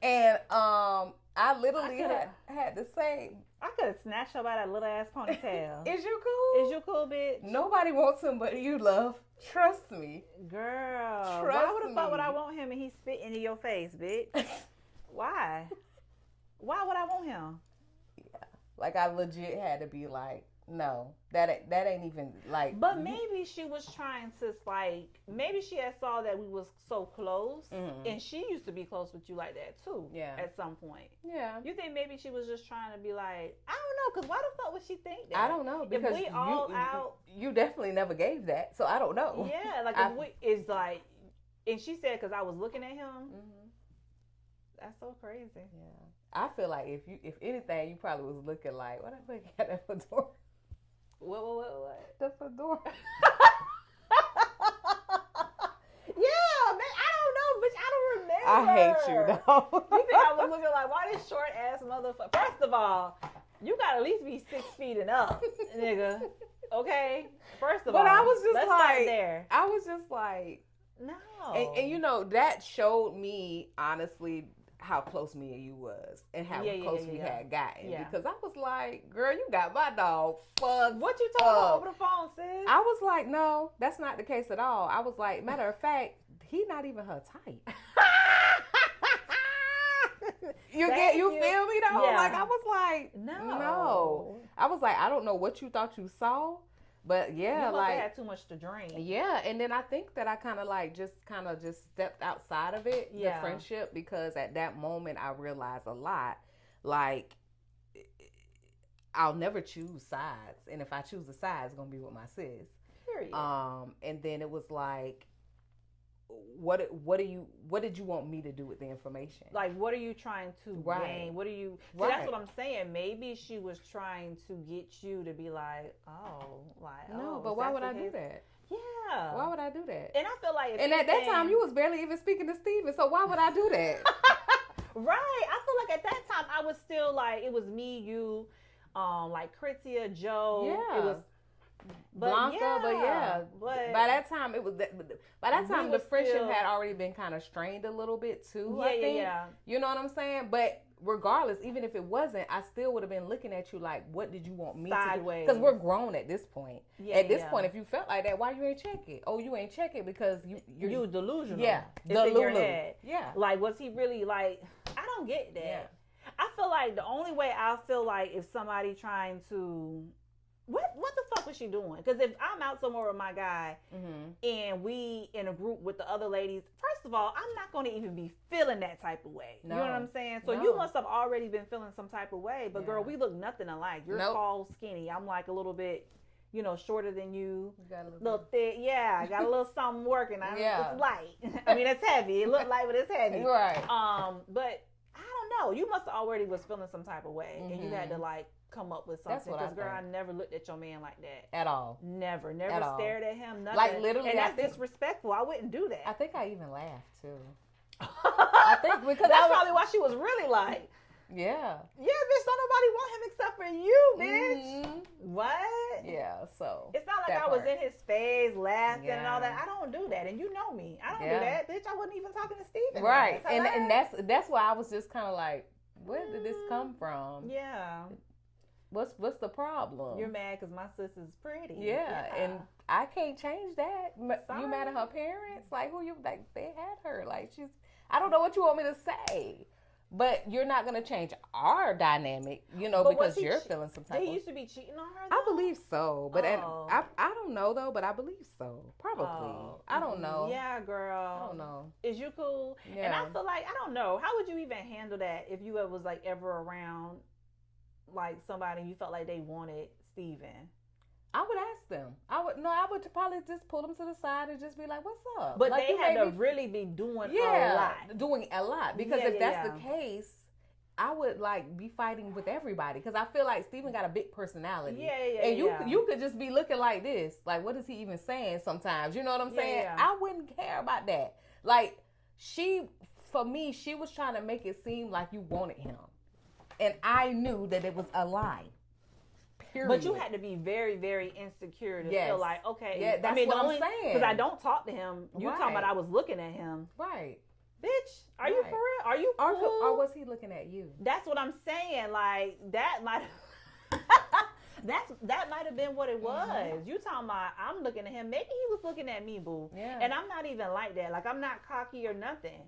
B: And I literally had to say, I could have snatched her by that little ass ponytail. Is you cool? Is you cool, bitch? Nobody wants him but you, love. Trust me. Girl. Why would the fuck would I want him and he's spitting in your face, bitch? Why? Why would I want him? Yeah. Like, I legit had to be like, no, that ain't even like. But maybe she was trying to maybe she had saw that we was so close, and she used to be close with you like that too. Yeah. At some point. Yeah. You think maybe she was just trying to be like, I don't know, because why the fuck would she think that? I don't know, because if we all out, you definitely never gave that, so I don't know. Yeah, like it's like, and she said because I was looking at him. Mm-hmm. That's so crazy. Yeah. I feel like if anything, you probably was looking like, what the fuck got that fedora? What? The fedora. Yeah, man, I don't know, bitch. I don't remember. I hate you, though. You think I was looking like, why this short ass motherfucker? First of all, you gotta at least be 6 feet and up, nigga. Okay? First of all. But I was just like, there. I was just like, no. And you know, that showed me, honestly, how close me and you was and how close we had gotten. Yeah. Because I was like, girl, you got my dog fucked. What you told her over the phone, sis? I was like, no, that's not the case at all. I was like, matter of fact, he not even her type. You feel me though? Yeah. Like, I was like, no. I was like, I don't know what you thought you saw. But yeah, you like had too much to drink. Yeah, and then I think that I kind of just stepped outside of it, the friendship, because at that moment I realized a lot. like, I'll never choose sides. And if I choose a side, it's going to be with my sis.
A: Period.
B: And then it was like, what did you want me to do with the information?
A: Like, what are you trying to gain? What are you? See, that's what I'm saying. Maybe she was trying to get you to be like,
B: no, but why would I do that?
A: Yeah.
B: Why would I do that?
A: And I feel like,
B: and at that time, you was barely even speaking to Steven, so why would I do that?
A: Right. I feel like at that time, I was still like, it was me, you, like Chrisy, Joe.
B: Yeah.
A: It was
B: Blanca, but by that time the friendship had already been kind of strained a little bit too. I think. You know what I'm saying? But regardless, even if it wasn't, I still would have been looking at you like, what did you want me to do? Because we're grown at this point. At this point, if you felt like that, why you ain't check it? Oh, you ain't check it because you're
A: delusional.
B: Yeah,
A: it's in your head. Yeah, like, was he really like? I don't get that. Yeah. I feel like the only way I feel like if somebody trying to. What the fuck was she doing? Because if I'm out somewhere with my guy and we in a group with the other ladies, first of all, I'm not going to even be feeling that type of way. No. You know what I'm saying? So you must have already been feeling some type of way. But girl, we look nothing alike. You're tall, skinny. I'm like a little bit, shorter than you. Got a little thick. Yeah, I got a little something working. It's light. I mean, it's heavy. It looked light, but it's heavy.
B: Right.
A: But I don't know. You must have already was feeling some type of way, and you had to like come up with something. Because girl, I never looked at your man like that
B: at all.
A: Never at stared at him. Nothing.
B: Like literally,
A: and that's disrespectful. I wouldn't do that.
B: I think I even laughed too. I think because
A: that's probably why she was really like,
B: yeah,
A: bitch. Don't nobody want him except for you, bitch. What?
B: Yeah. So
A: it's not like I was in his face laughing and all that. I don't do that, and you know me. I don't do that, bitch. I wasn't even talking to Steven.
B: Right, and that's why I was just kind of like, where did this come from?
A: Yeah.
B: What's the problem?
A: You're mad because my sister's pretty.
B: Yeah, and I can't change that. You mad at her parents? Like, who you, like, they had her. Like, I don't know what you want me to say. But you're not going to change our dynamic, because you're feeling some type of...
A: They used to be cheating on her, though?
B: I believe so. But I don't know, though, but I believe so. Probably. I don't know.
A: Yeah, girl.
B: I don't know.
A: Is you cool? Yeah. And I feel like, I don't know. How would you even handle that if you was, like, ever around... like somebody you felt like they wanted Steven?
B: I would ask them. I would probably just pull them to the side and just be like, what's up?
A: But
B: like,
A: they had to really be doing a lot.
B: Doing a lot. Because if that's the case, I would like be fighting with everybody. Because I feel like Steven got a big personality. And you could just be looking like this. Like, what is he even saying sometimes? You know what I'm saying? I wouldn't care about that. Like, for me, she was trying to make it seem like you wanted him. And I knew that it was a lie. Period.
A: But you had to be very, very insecure to feel like, okay.
B: Yeah, that's what I'm saying.
A: Because I don't talk to him. You talking about I was looking at him.
B: Right.
A: Bitch, are you for real? Are you cool?
B: Or was he looking at you?
A: That's what I'm saying. Like, that might that might have been what it was. Mm-hmm. You talking about I'm looking at him. Maybe he was looking at me, boo. Yeah. And I'm not even like that. Like, I'm not cocky or nothing.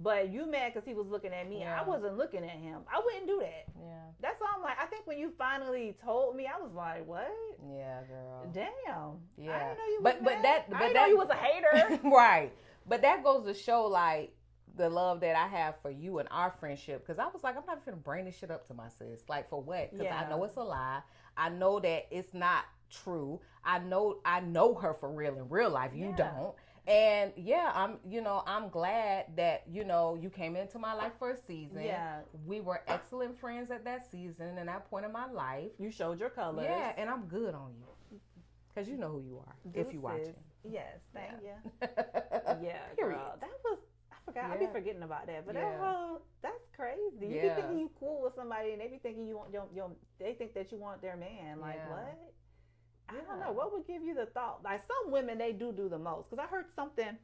A: But you mad because he was looking at me. Yeah. I wasn't looking at him. I wouldn't do that. Yeah. That's all I'm like. I think when you finally told me, I was like, what?
B: Yeah, girl.
A: Damn.
B: Yeah.
A: I didn't know you
B: was
A: mad. I didn't know you was a hater.
B: Right. But that goes to show, like, the love that I have for you and our friendship. Because I was like, I'm not going to bring this shit up to my sis. Like, for what? Because I know it's a lie. I know that it's not true. I know her for real in real life. You don't. And I'm glad that, you came into my life for a season. Yeah. We were excellent friends at that season and that point in my life.
A: You showed your colors.
B: Yeah, and I'm good on you. Because you know who you are if you're watching.
A: Yes, thank you. Yeah, girl. That was, I forgot. Yeah. I be forgetting about that. But that's crazy. You be thinking you cool with somebody and they be thinking you want they think that you want their man. Like, what? I don't know. What would give you the thought? Like, some women, they do the most. Because I heard something.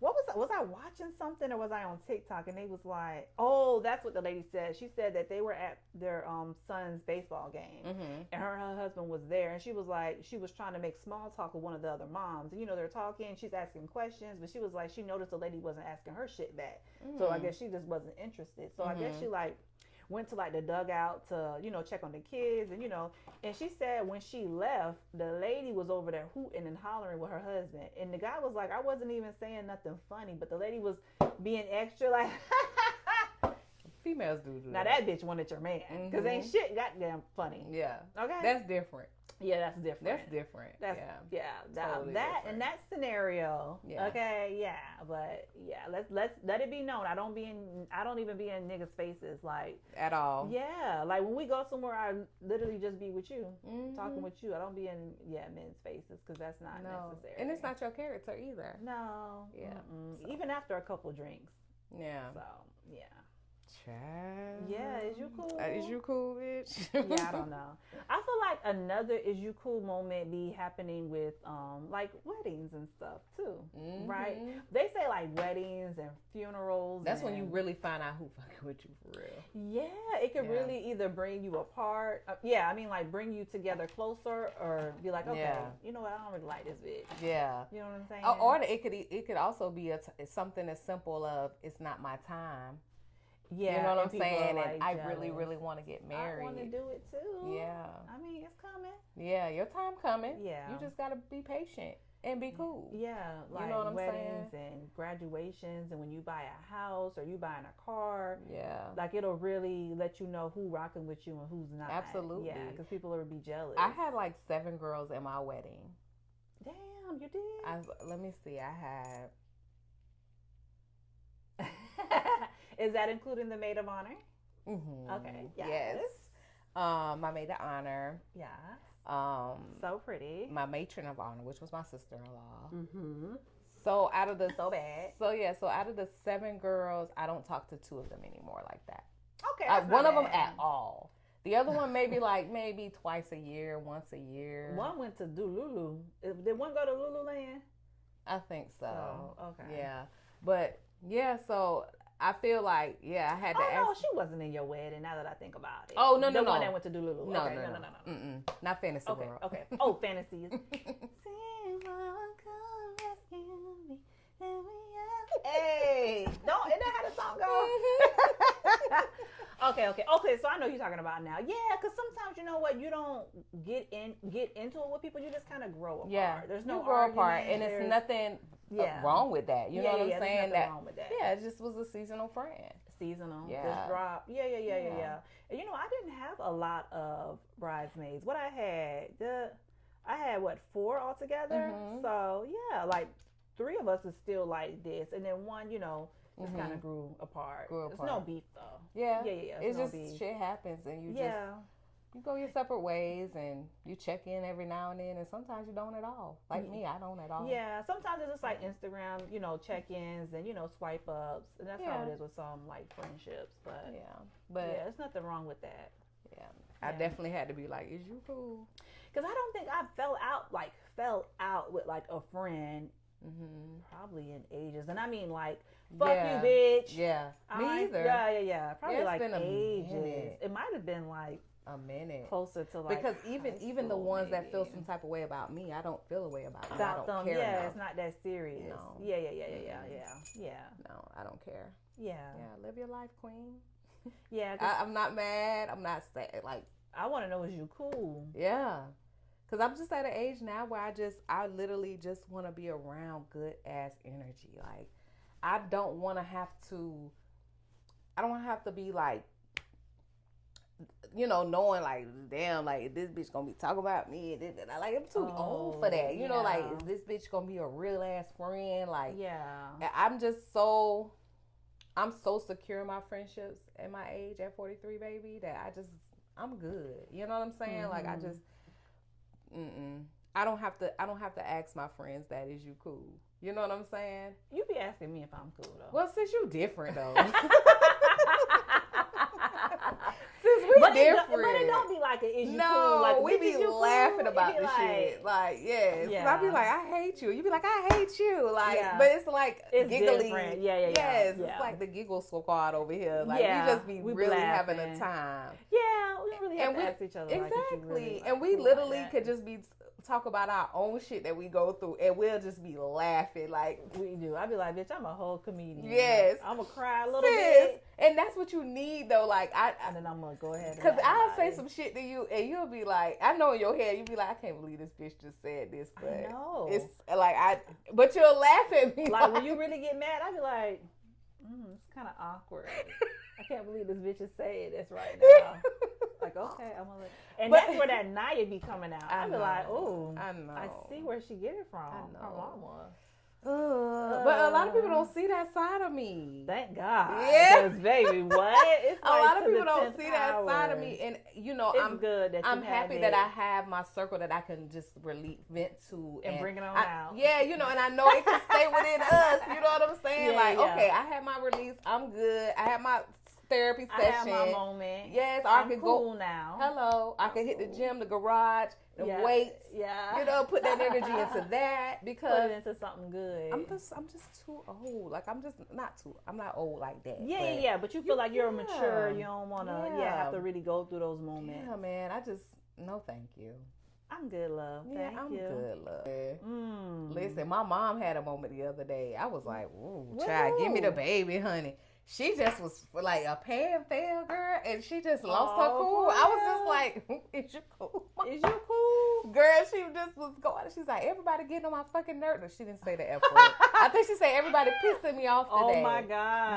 A: What was I watching something or was I on TikTok? And they was like, oh, that's what the lady said. She said that they were at their son's baseball game. Mm-hmm. And her husband was there. And she was like, she was trying to make small talk with one of the other moms. And, they're talking. She's asking questions. But she was like, she noticed the lady wasn't asking her shit back. Mm-hmm. So I guess she just wasn't interested. So I guess she went to the dugout to, check on the kids and she said when she left, the lady was over there hooting and hollering with her husband. And the guy was like, I wasn't even saying nothing funny, but the lady was being extra like,
B: females do
A: Now that bitch wanted your man. Because ain't shit goddamn funny.
B: Yeah.
A: Okay?
B: That's different.
A: Yeah, that's different.
B: That's different. Totally
A: that
B: different.
A: in that scenario.
B: Yeah.
A: Okay, yeah, but yeah, let's let it be known. I don't even be in niggas' faces like
B: at all.
A: Yeah, like when we go somewhere, I literally just be with you, talking with you. I don't be in men's faces because that's not necessary.
B: And it's not your character either.
A: No.
B: Yeah.
A: So. Even after a couple drinks.
B: Yeah.
A: So yeah.
B: Child.
A: Yeah, is you cool?
B: Is you cool, bitch?
A: Yeah, I don't know. I feel like another is you cool moment be happening with like weddings and stuff too, right? They say like weddings and funerals.
B: That's when you really find out who fucking with you for real.
A: Yeah, it could really either bring you apart. Like bring you together closer, or be like, okay, you know what? I don't really like this bitch.
B: Yeah,
A: you know what I'm saying?
B: Or it could also be something as simple of it's not my time. Yeah, you know what I'm saying? Like, and I really want to get married.
A: I want to do it too.
B: Yeah.
A: I mean, it's coming.
B: Yeah, your time coming.
A: Yeah.
B: You just got to be patient and be cool.
A: Yeah. Like
B: you know what I'm
A: weddings
B: saying?
A: And graduations and when you buy a house or you buying a car.
B: Yeah.
A: Like it'll really let you know who rocking with you and who's not.
B: Absolutely.
A: Yeah, because people will be jealous.
B: I had like 7 girls at my wedding.
A: Damn, you did?
B: Let me see. I had...
A: Is that including the maid of honor?
B: Mm-hmm.
A: Okay.
B: Yes. My maid of honor.
A: Yeah.
B: So
A: pretty.
B: My matron of honor, which was my sister-in-law.
A: Mm-hmm.
B: So out of the
A: so bad.
B: So out of the 7 girls, I don't talk to 2 of them anymore like that.
A: Okay.
B: One of them at all. The other one maybe twice a year, once a year.
A: One went to do Lulu. Did one go to Lululand?
B: I think so.
A: Oh, okay.
B: Yeah, but yeah, so. I feel like, I had to ask.
A: Oh, no, she wasn't in your wedding now that I think about it.
B: Oh, no.
A: The one that went to Lulu.
B: No,
A: okay,
B: no. Not Fantasy World.
A: Okay. Oh, Fantasies. Hey, isn't that how the song goes? Okay. So I know you're talking about now. Yeah, because sometimes you know what, you don't get into it with people. You just kind of grow apart.
B: Yeah,
A: there's no
B: grow apart, and it's nothing wrong with that. You know what I'm saying?
A: There's nothing wrong with that.
B: Yeah, it just was a seasonal friend.
A: Yeah. Just drop. Yeah. And you know, I didn't have a lot of bridesmaids. What I had 4 altogether. So yeah, like 3 of us is still like this, and then one, you know, just kind of grew apart. There's no beef though.
B: Yeah.
A: It's
B: just
A: beef.
B: Shit happens, and you you go your separate ways, and you check in every now and then, and sometimes you don't at all. Like me, I don't at all.
A: Yeah, sometimes it's just like Instagram, you know, check-ins and, you know, swipe ups, and that's how it is with some like friendships. But there's nothing wrong with that.
B: Yeah, I definitely had to be like, "Is you cool?"
A: Because I don't think I fell out with like a friend. Probably in ages, and I mean like, fuck you, bitch.
B: Yeah, me either.
A: Yeah. Probably like ages.
B: Minute.
A: It might have been like
B: a minute
A: closer to like,
B: because even the ones that feel some type of way about me, I don't feel a way about them. I don't care enough.
A: It's not that serious.
B: No.
A: Yeah.
B: No, I don't care.
A: Yeah.
B: Live your life, queen.
A: Yeah.
B: I'm not mad. I'm not sad. Like,
A: I want to know, is you cool?
B: Yeah. Because I'm just at an age now where I literally just want to be around good ass energy. Like, I don't want to have to be like, you know, knowing like, damn, like this bitch gonna be talking about me. And like, I'm too old for that. You know, like, is this bitch gonna be a real ass friend? Like, I'm so secure in my friendships at my age at 43, baby, that I'm good. You know what I'm saying? Like, I just, I don't have to ask my friends that, is you cool? You know what I'm saying?
A: You be asking me if I'm cool though.
B: Well, since you different though. Since we different.
A: But it don't be like an issue. Cool. Like,
B: we be laughing
A: cool?
B: about the shit. Like, yes. I be like, I hate you. You be like, I hate you. Like, but it's like
A: it's
B: giggly.
A: Different.
B: Yes, it's like the giggle squad over here. Like, we just be really having a time.
A: Yeah, we don't really have to ask each other.
B: Exactly. And we literally could just be talk about our own shit that we go through, and we'll just be laughing like
A: we do. I be like, bitch, I'm a whole comedian.
B: Yes,
A: I'm gonna cry a little bit,
B: and that's what you need though. Like
A: and then I'm gonna go ahead
B: because I'll say some shit to you, and you'll be like, I know in your head you'll be like, I can't believe this bitch just said this, but
A: I know.
B: It's like but you'll laugh at me
A: like when you really get mad. I be like, it's kind of awkward. I can't believe this bitch is saying this right now. Like, okay, I'm gonna. And that's where that Naya be coming out. I be like, oh,
B: I know.
A: I see where she get it from. Her mama.
B: But a lot of people don't see that side of me.
A: Thank God.
B: Yeah.
A: Because, baby, what? It's
B: a
A: like
B: lot of people don't see that side of me. And,
A: it's good that
B: I'm happy that I have my circle that I can just vent to.
A: And bring it on out.
B: Yeah, and I know it can stay within us. You know what I'm saying? Okay, I had my release. I'm good. I had my therapy session.
A: I have my moment.
B: Yes,
A: I'm
B: can
A: cool
B: go
A: now.
B: Hello. I can hit the gym, the garage, the weights.
A: Yeah.
B: Put that energy into that because
A: put it into something good.
B: I'm just too old. Like I'm not old like that.
A: Yeah. But you feel like you're mature. You don't want to have to really go through those moments.
B: Yeah, man. No, thank you.
A: I'm good, love. Thank you.
B: I'm good, love. Listen, my mom had a moment the other day. I was like, ooh, child, give me the baby, honey. She just was like a pan fail girl, and she just lost her cool. I was just like, is you cool?
A: Is you cool?
B: Girl, she just was going. She's like, everybody getting on my fucking nerves. No, she didn't say the F word. I think she said everybody pissing me off today.
A: Oh, my God.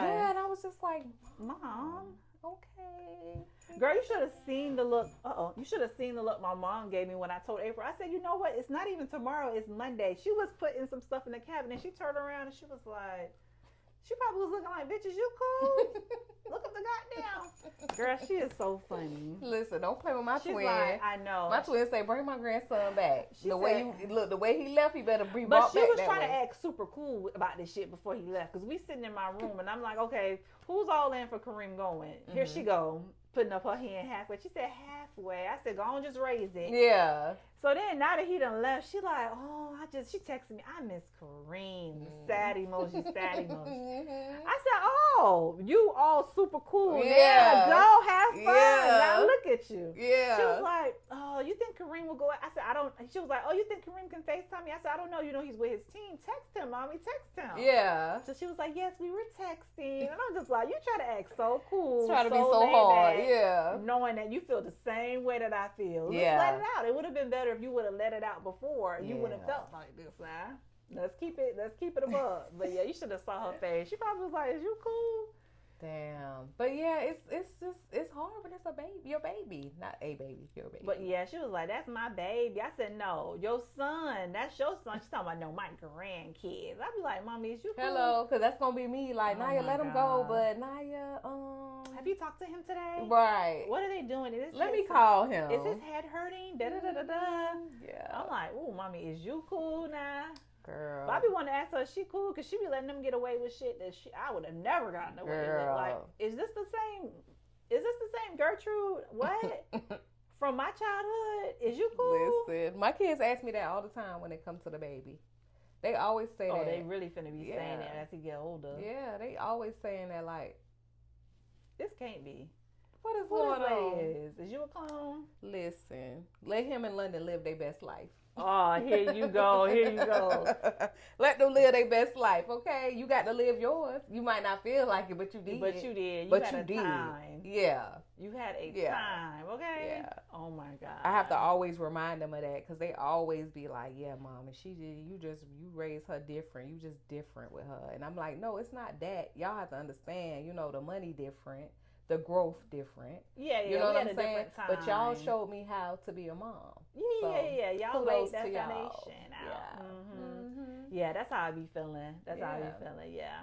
B: Yeah, and I was just like,
A: Mom.
B: Okay.
A: Girl, you should have seen the look. You should have seen the look my mom gave me when I told April. I said, you know what? It's not even tomorrow. It's Monday. She was putting some stuff in the cabinet. She turned around and she was like, she probably was looking like, bitch, is you cool? Look at the goddamn. Girl, she is so funny.
B: Listen, don't play with my twin.
A: Like, I know.
B: My twin say, bring my grandson back. The way he left, he better be
A: brought back. But she was
B: that
A: trying
B: way.
A: to act super cool about this shit before he left. Because we sitting in my room and I'm like, okay, who's all in for Kareem going? Here she go, putting up her hand halfway. She said halfway. I said, go on, just raise it.
B: Yeah.
A: So then, now that he done left, she like, she texted me, I miss Kareem. Sad emoji, sad emoji. I said, oh, you all super cool. Yeah, go have fun. Yeah. Now look at you.
B: Yeah.
A: She was like, oh, you think Kareem will go? I said, I don't. She was like, oh, you think Kareem can FaceTime me? I said, I don't know. He's with his team. Text him, mommy. Text him.
B: Yeah.
A: So she was like, yes, we were texting. And I'm just like, you try to act so cool.
B: Try to be so hard. Yeah.
A: Knowing that you feel the same way that I feel. Let's let it out. It would have been better if you would have let it out before. You wouldn't have felt like this, man. Let's keep it above. But yeah, you should have saw her face. She probably was like, is you cool?
B: Damn. But yeah, it's hard when it's your baby. Not a baby, your baby.
A: But yeah, she was like, that's my baby. I said, no, your son. That's your son. She's talking about, no, my grandkids. I'd be like, mommy, is you cool?
B: Hello, because that's going to be me. Like, Naya, let him go. But Naya,
A: have you talked to him today?
B: Right.
A: What are they doing?
B: Let me call him.
A: Is his head hurting? Da-da-da-da-da.
B: Yeah.
A: I'm like, ooh, mommy, is you cool now?
B: Girl.
A: Bobby wanted to ask her, is she cool? Because she be letting them get away with shit that I would have never gotten away with. Like, is this the same Gertrude? What? From my childhood? Is you cool?
B: Listen, my kids ask me that all the time when they come to the baby. They always say that.
A: Oh, they really finna be saying that as he get older.
B: Yeah, they always saying that like,
A: this can't be.
B: What is going on?
A: Is you a clone?
B: Listen, let him and London live their best life.
A: Oh, here you go. Here you go.
B: Let them live their best life, okay? You got to live yours. You might not feel like it, but you did.
A: But you did.
B: You had a time. Yeah.
A: You had a time, okay? Yeah. Oh, my God.
B: I have to always remind them of that because they always be like, yeah, Mom, and you raised her different. You just different with her. And I'm like, no, it's not that. Y'all have to understand, the money different. The growth different.
A: Yeah.
B: You know what I'm saying? But y'all showed me how to be a mom.
A: Yeah. Y'all laid that foundation out.
B: Yeah.
A: Yeah, that's how I be feeling. That's how I be feeling. Yeah.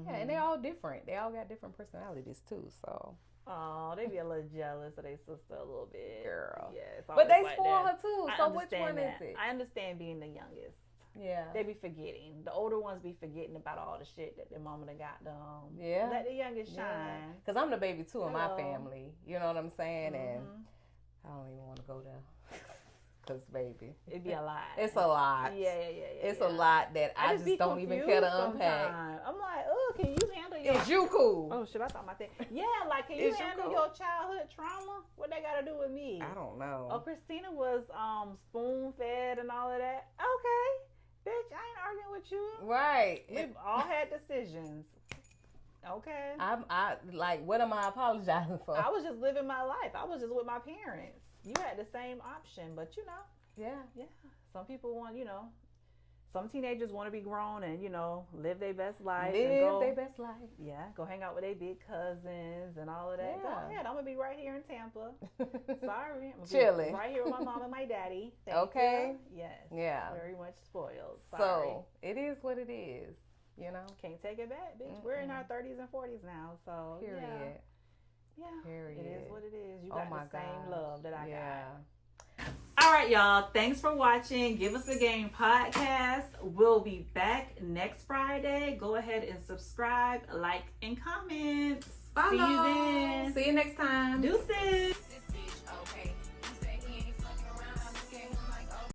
B: Yeah, and they all different. They all got different personalities too. So.
A: Oh, they be a little jealous of their sister a little bit.
B: Girl.
A: Yeah.
B: But they spoil her too. So which one is it?
A: I understand being the youngest.
B: Yeah.
A: They be forgetting. The older ones be forgetting about all the shit that their mama done got done.
B: Yeah.
A: Let the youngest shine.
B: Because I'm the baby too in my family. You know what I'm saying? And I don't even want to go there. Because, baby.
A: It'd be a lot.
B: It's a lot.
A: Yeah.
B: It's a lot that I just don't even care to unpack.
A: I'm like, oh, can you handle your...
B: Is you cool?
A: Oh, shit, I thought my thing. Yeah, like, can you handle your childhood trauma? What they got to do with me?
B: I don't know.
A: Oh, Christina was spoon-fed and all of that. Okay. Bitch, I ain't arguing with you.
B: Right.
A: We all had decisions. Okay.
B: I like, what am I apologizing for?
A: I was just living my life. I was just with my parents. You had the same option, but Yeah. Some people want, some teenagers want to be grown and, live their best life.
B: Live their best life.
A: Yeah. Go hang out with their big cousins and all that. I'm gonna be right here in Tampa. Sorry, I'm
B: chilling
A: right here with my mom and my daddy. Thank
B: okay.
A: You. Yes.
B: Yeah.
A: Very much spoiled. Sorry.
B: So it is what it is. You know.
A: Can't take it back, bitch. We're in our 30s and 40s now, so
B: period.
A: Yeah.
B: Period.
A: It is what it is. You got the same love that I got.
C: All right, y'all. Thanks for watching. Give Us a Game podcast. We'll be back next Friday. Go ahead and subscribe, like, and comment.
B: Follow.
C: See you then.
B: See you next time.
C: Deuces.